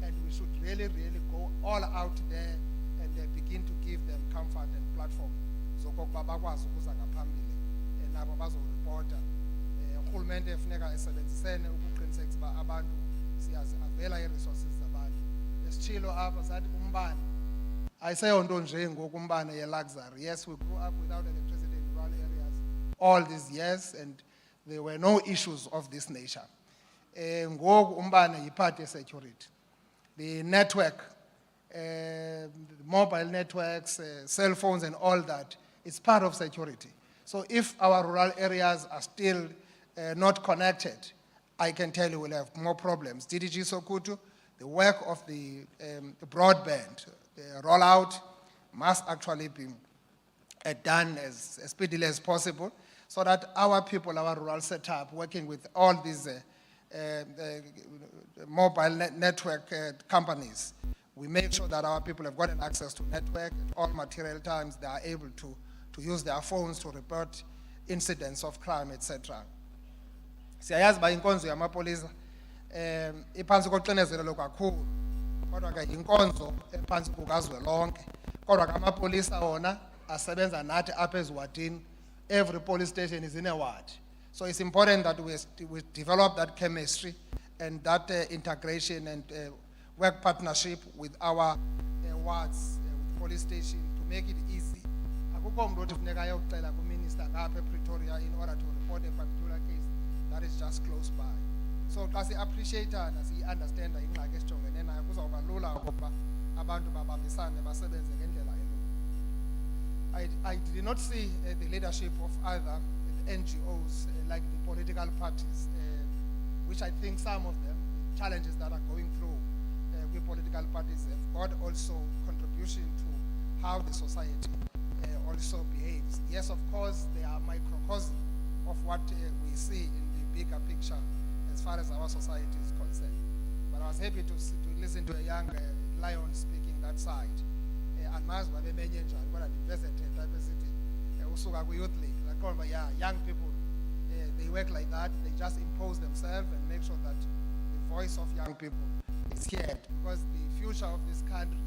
And we should really go all out there and begin to give them comfort and platform zokokuba bakwazi ukuza ngaphambili nabo bazoreporta. Urhulumente funeka esebenzisene ukuqinisekisa uba abantu siyazivela ii-resources zabantu. Esitshilo apha sathi umbane ayiseyonto nje ngoku umbane ye-luxury. Yes, we grew up without electricity in rural areas all these years and there were no issues of this nature. Ngoku umbane yipart ye-security. The network, the mobile networks, cell phones and all that, it's part of security. So if our rural areas are still not connected, I can tell you we'll have more problems. DDG Sokutu, the work of the broadband, the rollout must actually be done as speedily as possible so that our people, our rural setup, working with all these mobile network companies, we make sure that our people have gotten access to network at all material times. They are able to use their phones to report incidents of crime, etc. Siyayazi ba inkonzo yamapolisa iphansi koxinezelelo kakhulu. Kodwa ke inkonzo ephansi kukazwelonke. Kodwa ke amapolisa wona asebenza nathi apha eziwadini. Every police station is in a ward. So it's important that we develop that chemistry and that integration and work partnership with our wards, with police station to make it easy. Akukho umuntu othi funeka ayokuxela kuminister ngapha ePretoria in order to report a particular case that is just close by. So xa si-appreciate-ana si-understanda ingxaki esijongene nayo kuzawuba lula ukuba abantu babambisane basebenze ngendlela elula. I did not see the leadership of other NGOs like the political parties, which I think some of them, challenges that are going through with political parties have got also contribution to how the society also behaves. Yes, of course, they are microcosm of what we see in the bigger picture as far as our society is concerned. But I was happy to listen to a young lion speaking that side. And mas babemenye njani kodwa diversity type city usuka ku youth league like yeah, young people they work like that. They just impose themselves and make sure that the voice of young people is heard, because the future of this country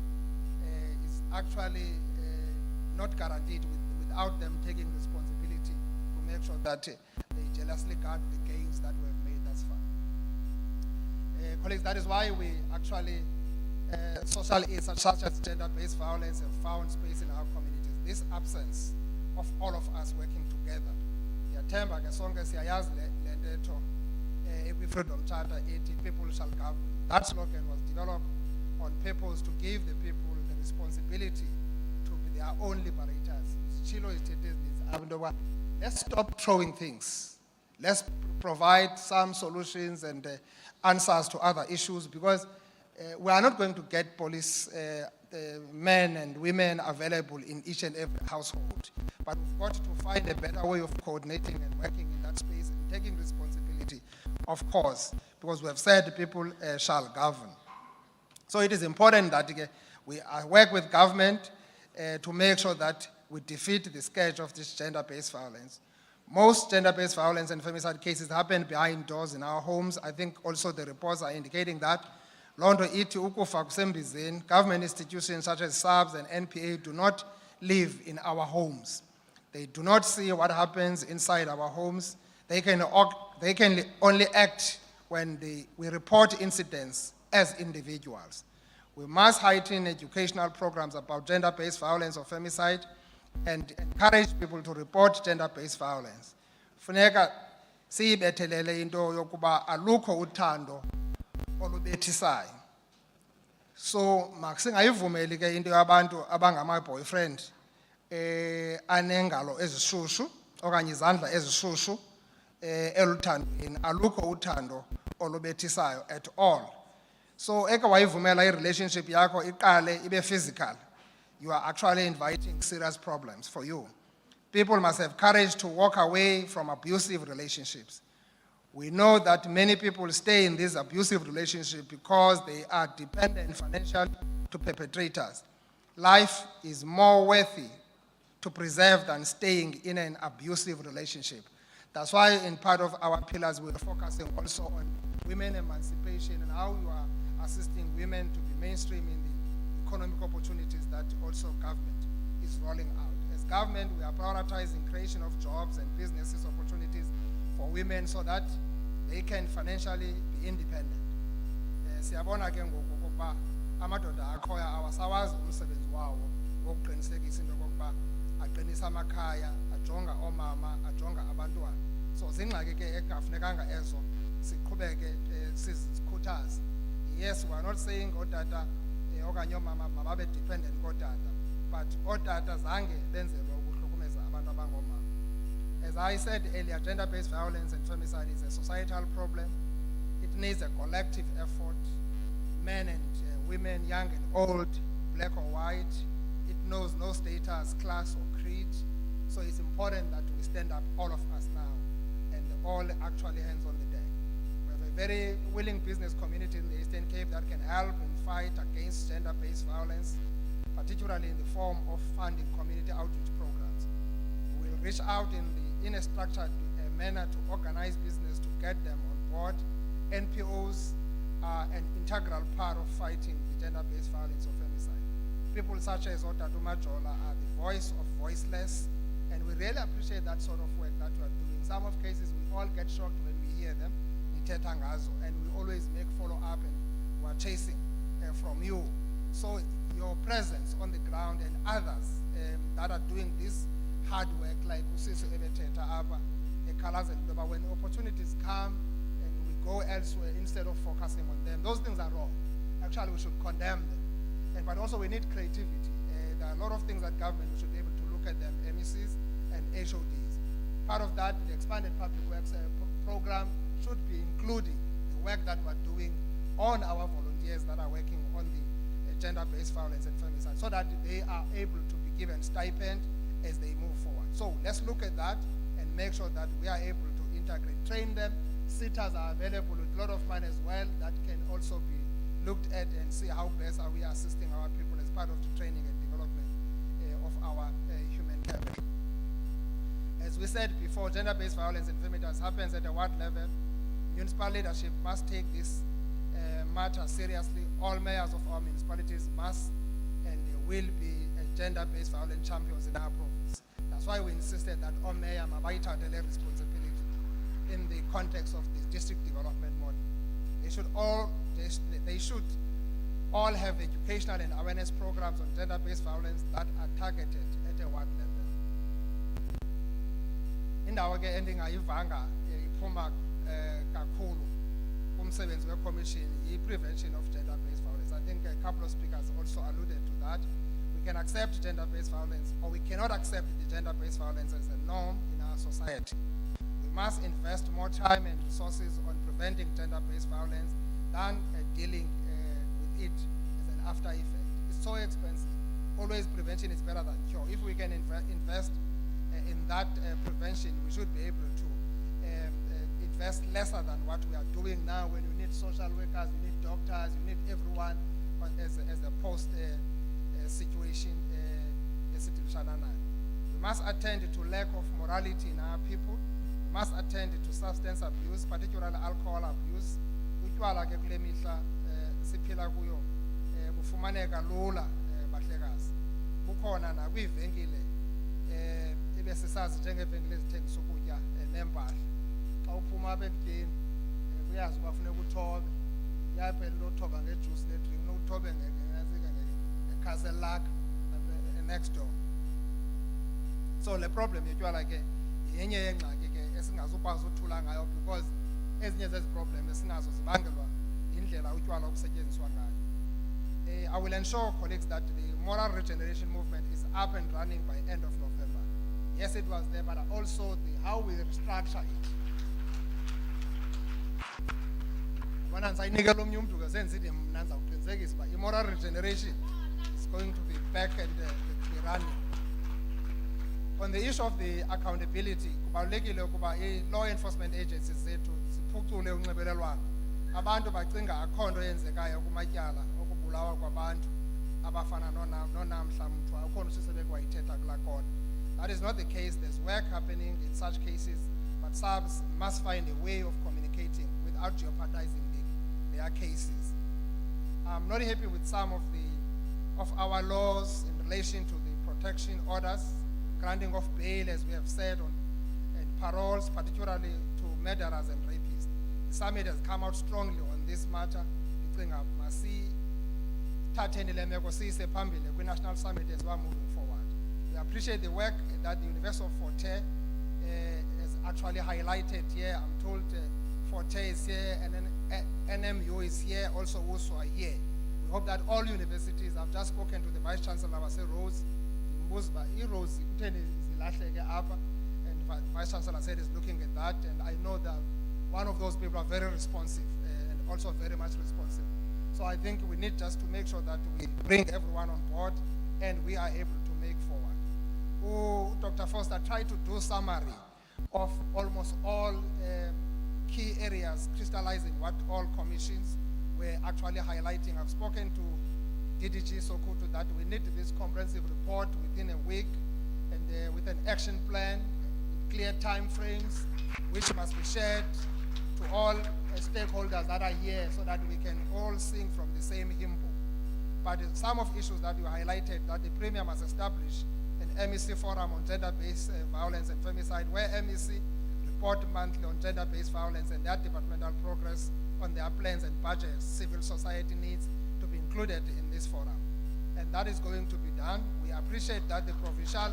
is actually not guaranteed without them taking responsibility to make sure that they jealously guard the gains that we've made thus far. Colleagues, that is why we actually social ills such as gender-based violence have found space in our communities. This absence of all of us working together. Yathemba ke sonke siyayazi le ntetho ekwi-Freedom Charter ethi people shall govern. That slogan was developed on purpose to give the people the responsibility to be their own liberators. Chilo is let's stop throwing things. Let's provide some solutions and answers to other issues, because we are not going to get police men and women available in each and every household. But we've got to find a better way of coordinating and working in that space and taking responsibility, of course, because we have said people shall govern. So it is important that we work with government to make sure that we defeat the scourge of this gender-based violence. Most gender-based violence and femicide cases happen behind doors in our homes. I think also the reports are indicating that. Londo iti ukufa kusembizeni. Government institutions such as SABS and NPA do not live in our homes. They do not see what happens inside our homes. They can only act when we report incidents as individuals. We must heighten educational programs about gender-based violence or femicide and encourage people to report gender-based violence. Funeka siyibethelele into yokuba alukho uthando olubethisayo. So masingayivumeli ke into yabantu abangama boyfriend anengalo ezishushu okanye izandla ezishushu eluthandweni. Alukho uthando olubethisayo at all. So eke wayivumela i-relationship yakho iqale ibe physical, you are actually inviting serious problems for you. People must have courage to walk away from abusive relationships. We know that many people stay in this abusive relationship because they are dependent financially to perpetrators. Life is more worthy to preserve than staying in an abusive relationship. That's why in part of our pillars we're focusing also on women emancipation and how you are assisting women to be mainstream in the economic opportunities that also government is rolling out. As government, we are prioritizing creation of jobs and businesses opportunities for women so that they can financially be independent. Siyabona ke ngoku ukuba amadoda akhoya awasawazi umsebenzi wawo wokuqinisekisa into yokokuba aqinisa amakhaya, ajonga omama, ajonga abantwana. So zingxaki ke ekafunekanga ezo siqhubeke sizikhuthaze. Yes, we are not saying otata okanye omama mababe dependent kotata, but otata zange benzelwe ukuhlukumeza abantu abangomama. As I said earlier, gender-based violence and femicide is a societal problem. It needs a collective effort, men and women, young and old, black or white. It knows no status, class or creed. So it's important that we stand up, all of us now, and all actually hands on the deck. We have a very willing business community in the Eastern Cape that can help in fight against gender-based violence, particularly in the form of funding community outreach programs. We'll reach out in a structured manner to organize business to get them on board. NPOs are an integral part of fighting the gender-based violence of femicide. People such as Otatu Majola are the voice of voiceless, and we really appreciate that sort of work that you are doing. Some of cases we all get shocked when we hear them, nithetha ngazo, and we always make follow-up and we're chasing from you. So your presence on the ground and others that are doing this hard work, like Usisi Ebeteta Abba, but when opportunities come and we go elsewhere instead of focusing on them, those things are wrong. Actually, we should condemn them. But also we need creativity. There are a lot of things that government should be able to look at them, MECs and HODs. Part of that, the expanded public works program should be including the work that we're doing on our volunteers that are working on the gender-based violence and femicide, so that they are able to be given stipend as they move forward. So let's look at that and make sure that we are able to integrate, train them. Sitters are available with a lot of money as well that can also be looked at and see how best are we assisting our people as part of the training and development of our human capital. As we said before, gender-based violence and femicide happens at a ward level. Municipal leadership must take this matter seriously. All mayors of our municipalities must and will be gender-based violence champions in our province. That's why we insisted that all mayors have responsibility in the context of the district development model. They should all have educational and awareness programs on gender-based violence that are targeted at a ward level. Indawo ke endingayivanga iphuma kakhulu kumsebenzi we-commission yi-prevention of gender-based violence. I think a couple of speakers also alluded to that. We can accept gender-based violence, or we cannot accept the gender-based violence as a norm in our society. We must invest more time and resources on preventing gender-based violence than dealing with it as an after effect. It's so expensive. Always prevention is better than cure. If we can invest in that prevention, we should be able to invest lesser than what we are doing now, when you need social workers, you need doctors, you need everyone as a post situation. We must attend to lack of morality in our people. We must attend to substance abuse, particularly alcohol abuse. Utywala ke kule mihla siphila kuyo bufumaneka lula bahlekazi. Bukhona na kwivenkile ebe sisazi njengevenkile ezithengisa ukutya nempahla. Xa uphuma apha ekutyeni kuyazi uba funeka uthobe. Uyaphela uthoba ngejuice nedrink, uthobe ngekhaseli lakho next door. So le problem yetywala ke yenye yengxaki ke esingazukwazi uthula ngayo, because ezinye zezi problem esinazo zibangelwa yindlela utywala obusetyenziswa ngayo. I will ensure, colleagues, that the moral regeneration movement is up and running by end of November. Yes, it was there, but also how we restructure it. Moral regeneration is going to be back and be running. On the issue of the accountability, law enforcement agencies zethu ziphucule unxibelelwano. Abantu bacinga akho nto yenzekayo kumatyala okubulawa kwabantu abafana nonamhla mthwa akho nto sisebeke wayithetha kulaa kona. That is not the case. There's work happening in such cases, but SABS must find a way of communicating without jeopardizing their cases. I'm not happy with some of our laws in relation to the protection orders, granting of bail, as we have said, and paroles, particularly to murderers and rapists. The summit has come out strongly on this matter. National Summit as we're moving forward. We appreciate the work that the University of Forte has actually highlighted here. I'm told Forte is here, and then NMU is here, also are here. We hope that all universities, I've just spoken to the Vice Chancellor, I say Rose, Rose, and Vice Chancellor said is looking at that, and I know that one of those people are very responsive and also very much responsive. So I think we need just to make sure that we bring everyone on board and we are able to make forward. Dr. Foster tried to do summary of almost all key areas, crystallizing what all commissions were actually highlighting. I've spoken to DDG Sokoto that we need this comprehensive report within a week, and with an action plan clear timeframes, which must be shared to all stakeholders that are here so that we can all sing from the same hymn book. But some of issues that you highlighted, that the Premier must establish an MEC forum on gender-based violence and femicide, where MEC report monthly on gender-based violence and their departmental progress on their plans and budgets. Civil society needs to be included in this forum. And that is going to be done. We appreciate that the provincial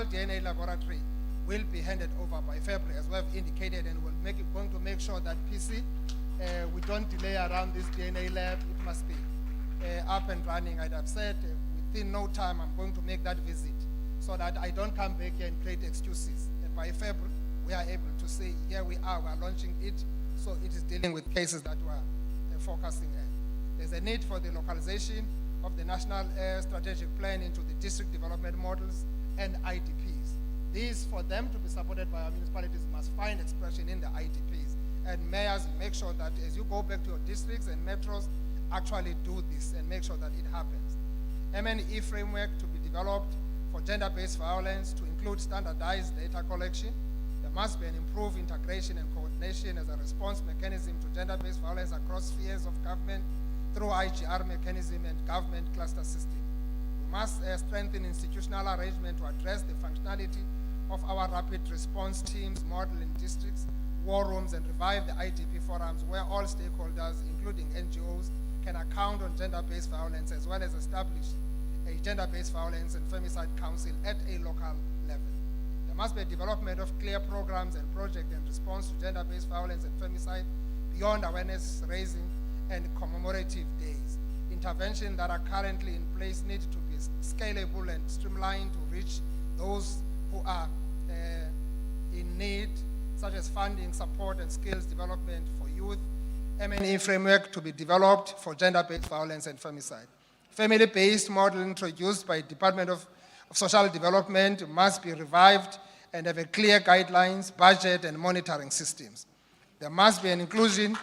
DNA laboratory will be handed over by February, as we have indicated, and we'll going to make sure that PC, we don't delay around this DNA lab. It must be up and running. I'd have said within no time I'm going to make that visit so that I don't come back here and create excuses. By February, we are able to say, here we are launching it, so it is dealing with cases that we are focusing on. There's a need for the localization of the national strategic plan into the district development models and IDPs. These, for them to be supported by our municipalities, must find expression in the IDPs. And mayors, make sure that as you go back to your districts and metros, actually do this and make sure that it happens. M&E framework to be developed for gender-based violence to include standardized data collection. There must be an improved integration and coordination as a response mechanism to gender-based violence across spheres of government through IGR mechanism and government cluster system. We must strengthen institutional arrangement to address the functionality of our rapid response teams model in districts, war rooms, and revive the IDP forums where all stakeholders, including NGOs, can account on gender-based violence, as well as establish a gender-based violence and femicide council at a local level. There must be a development of clear programs and projects in response to gender-based violence and femicide beyond awareness raising and commemorative days. Interventions that are currently in place need to be scalable and streamlined to reach those who are in need, such as funding, support, and skills development for youth. M&E framework to be developed for gender-based violence and femicide. Family-based model introduced by Department of Social Development must be revived and have a clear guidelines, budget, and monitoring systems. There must be an inclusion.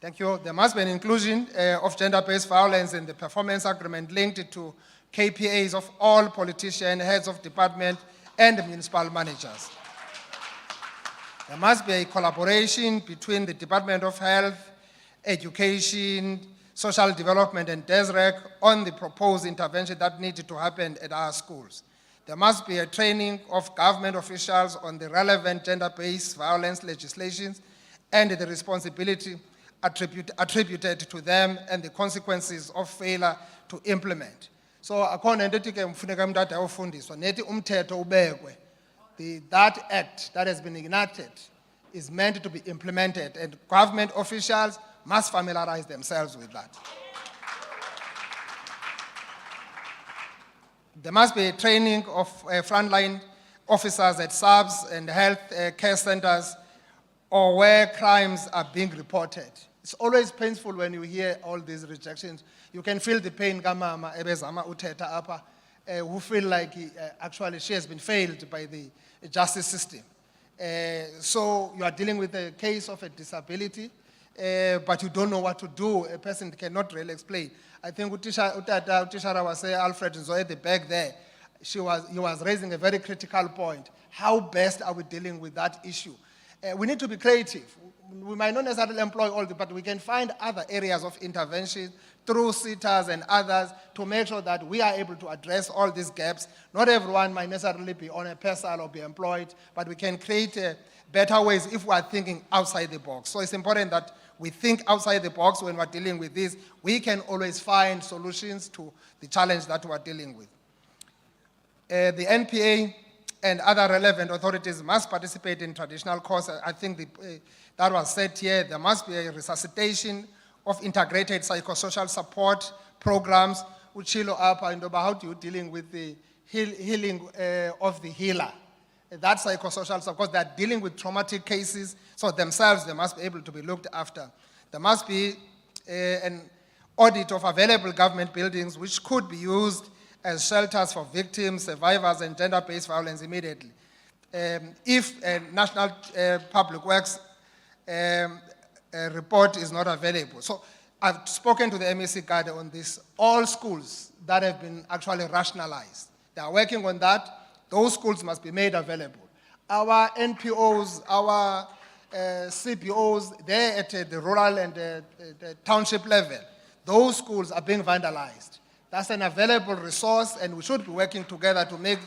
Thank you. There must be an inclusion of gender-based violence in the performance agreement linked to KPIs of all politicians, heads of department, and municipal managers. There must be a collaboration between the Department of Health, Education, Social Development, and DESREC on the proposed intervention that needed to happen at our schools. There must be a training of government officials on the relevant gender-based violence legislations and the responsibility attributed to them and the consequences of failure to implement. So, according to that act that has been enacted is meant to be implemented, and government officials must familiarize themselves with that. There must be a training of frontline officers at SABs and health care centers or where crimes are being reported. It's always painful when you hear all these rejections. You can feel the pain, Gamama, Ebezama, Uteta, Apa, who feel like actually she has been failed by the justice system. So you are dealing with a case of a disability, but you don't know what to do. A person cannot really explain. I think Utishara was saying, Alfred Zoe at the back there, he was raising a very critical point. How best are we dealing with that issue? We need to be creative. We might not necessarily employ all the, but we can find other areas of intervention through sitters and others to make sure that we are able to address all these gaps. Not everyone might necessarily be on a PESAL or be employed, but we can create better ways if we are thinking outside the box. So it's important that we think outside the box when we're dealing with this. We can always find solutions to the challenge that we're dealing with. The NPA and other relevant authorities must participate in traditional courses. I think that was said here. There must be a resuscitation of integrated psychosocial support programs, which how do you dealing with the healing of the healer? That psychosocial support, they're dealing with traumatic cases, so themselves, they must be able to be looked after. There must be an audit of available government buildings, which could be used as shelters for victims, survivors, and gender-based violence immediately. If a National Public Works report is not available. So I've spoken to the MEC guide on this. All schools that have been actually rationalized, they are working on that. Those schools must be made available. Our NPOs, our CPOs, they're at the rural and the township level. Those schools are being vandalized. That's an available resource, and we should be working together to make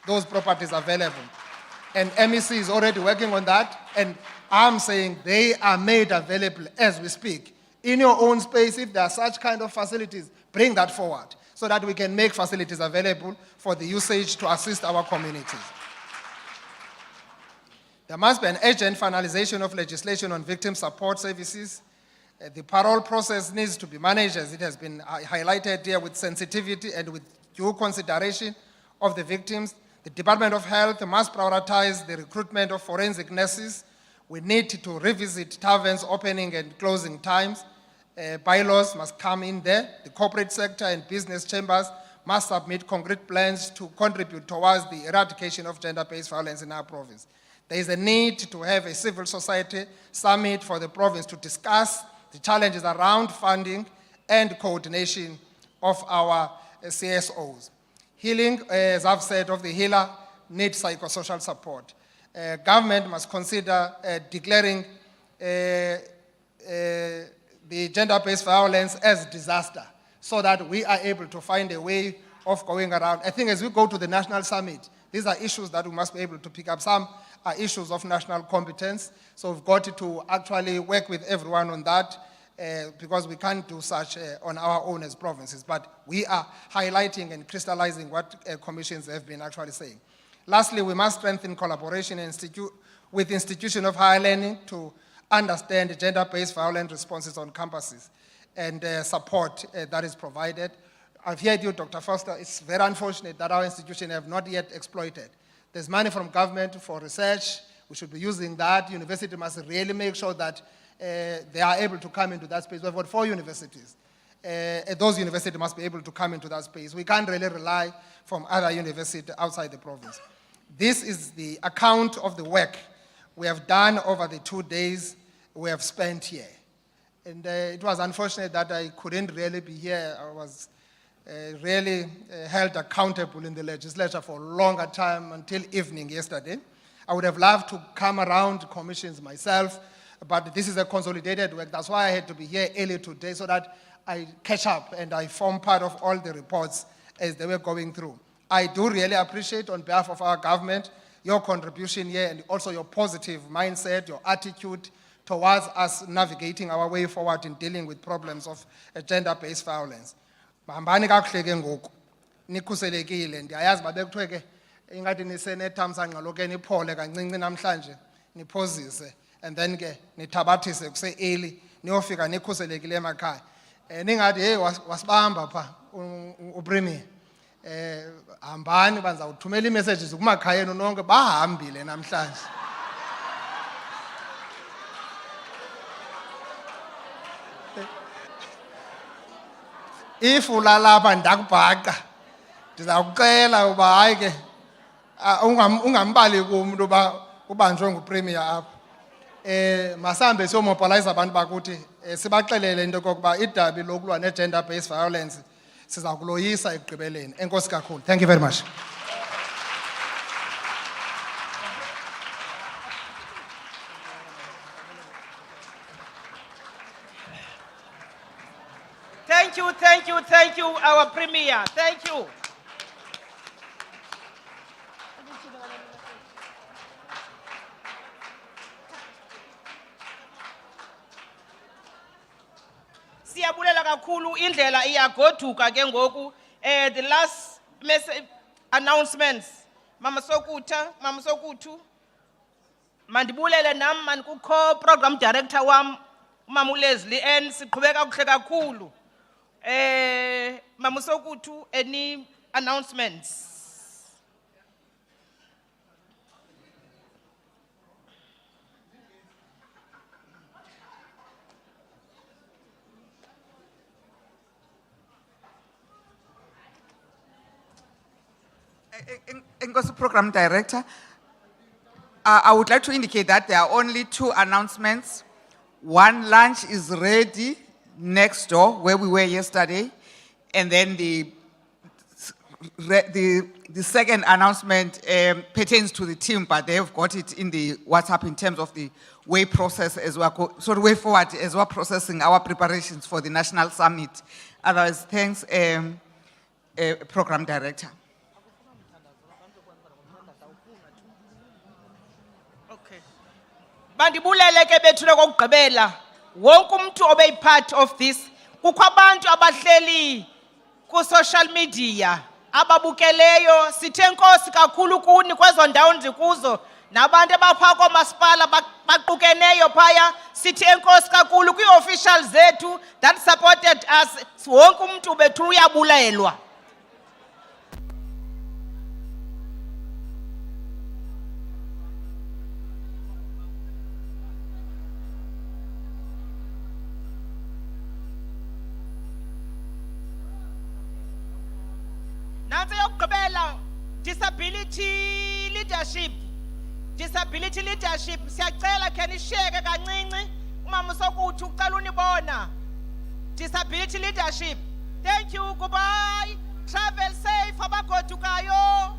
those properties available. And MEC is already working on that, and I'm saying they are made available as we speak. In your own space, if there are such kind of facilities, bring that forward so that we can make facilities available for the usage to assist our communities. There must be an urgent finalization of legislation on victim support services. The parole process needs to be managed, as it has been highlighted here, with sensitivity and with due consideration of the victims. The Department of Health must prioritize the recruitment of forensic nurses. We need to revisit taverns opening and closing times. Bylaws must come in there. The corporate sector and business chambers must submit concrete plans to contribute towards the eradication of gender-based violence in our province. There is a need to have a civil society summit for the province to discuss the challenges around funding and coordination of our CSOs. Healing, as I've said, of the healer needs psychosocial support. Government must consider declaring the gender-based violence as disaster so that we are able to find a way of going around. I think as we go to the national summit, these are issues that we must be able to pick up. Some are issues of national competence, so we've got to actually work with everyone on that because we can't do such on our own as provinces, but we are highlighting and crystallizing what commissions have been actually saying. Lastly, we must strengthen collaboration with institutions of higher learning to understand gender-based violence responses on campuses and support that is provided. I've heard you, Dr. Foster. It's very unfortunate that our institutions have not yet exploited. There's money from government for research. We should be using that. University must really make sure that they are able to come into that space. We've got 4 universities. Those universities must be able to come into that space. We can't really rely from other universities outside the province. This is the account of the work we have done over the 2 days we have spent here. And it was unfortunate that I couldn't really be here. I was really held accountable in the legislature for a longer time until evening yesterday. I would have loved to come around commissions myself, but this is a consolidated work. That's why I had to be here early today so that I catch up and I form part of all the reports as they were going through. I do really appreciate on behalf of our government your contribution here and also your positive mindset, your attitude towards us navigating our way forward in dealing with problems of gender-based violence. Mahambani kakuhle ke ngoku nikhuselekile ndiyayazi babekuthiwe ke ingathi nisenethamsanqa lokhe niphole kancinci namhlanje niphozise and then ke nithabathise kuse-early niyofika nikhuselekile emakhaya ningathi hey wasibamba pha upremier hambani banizawuthumela ii-messages kumakhaya enu nonke bahambile namhlanje. If ulalapha ndakubhaqa ndizakucela uba hayi ke ungambali kumntu uba ubanjwe ngupremier apha. Masambe siyomobilize abantu bakuthi sibaxelele into yokokuba idabi lokulwa ne-gender based violence siza kuloyisa ekugqibeleni. Enkosi kakhulu. Thank you very much. Thank you, our Premier. Thank you. Siyabulela kakhulu indlela iyagoduka ke ngoku. The last message announcements. Mama Sokuthu. Mandibulele nam mandikukho program director wam Mama Leslie and siqhubeka kuhle kakhulu. Mama Sokuthu, any announcements? Ngosi Program Director, I would like to indicate that there are only 2 announcements. One, lunch is ready. next door where we were yesterday. And then the second announcement pertains to the team, but they have got it in the WhatsApp in terms of the way process as well, way forward as we're processing our preparations for the National Summit. Otherwise, thanks, Program Director. Okay. Bandibulele ke bethule kokugqibela. Wonke umuntu obe part of this. Kukho abantu abahleli ku social media ababukeleyo sithe enkosi kakhulu kuni kwezo ndawo ndikuzo nabantu abapha komasipala baqukeneyo phaya sithi enkosi kakhulu kwi-officials zethu that supported us. Wonke umuntu bethu uyabulelwa. Nansi yokugqibela, disability leadership. Disability leadership, siyacela khe nishiyeke kancinci umama sokuthi ucela unibona. Disability leadership. Thank you, goodbye. Travel safe abagodukayo.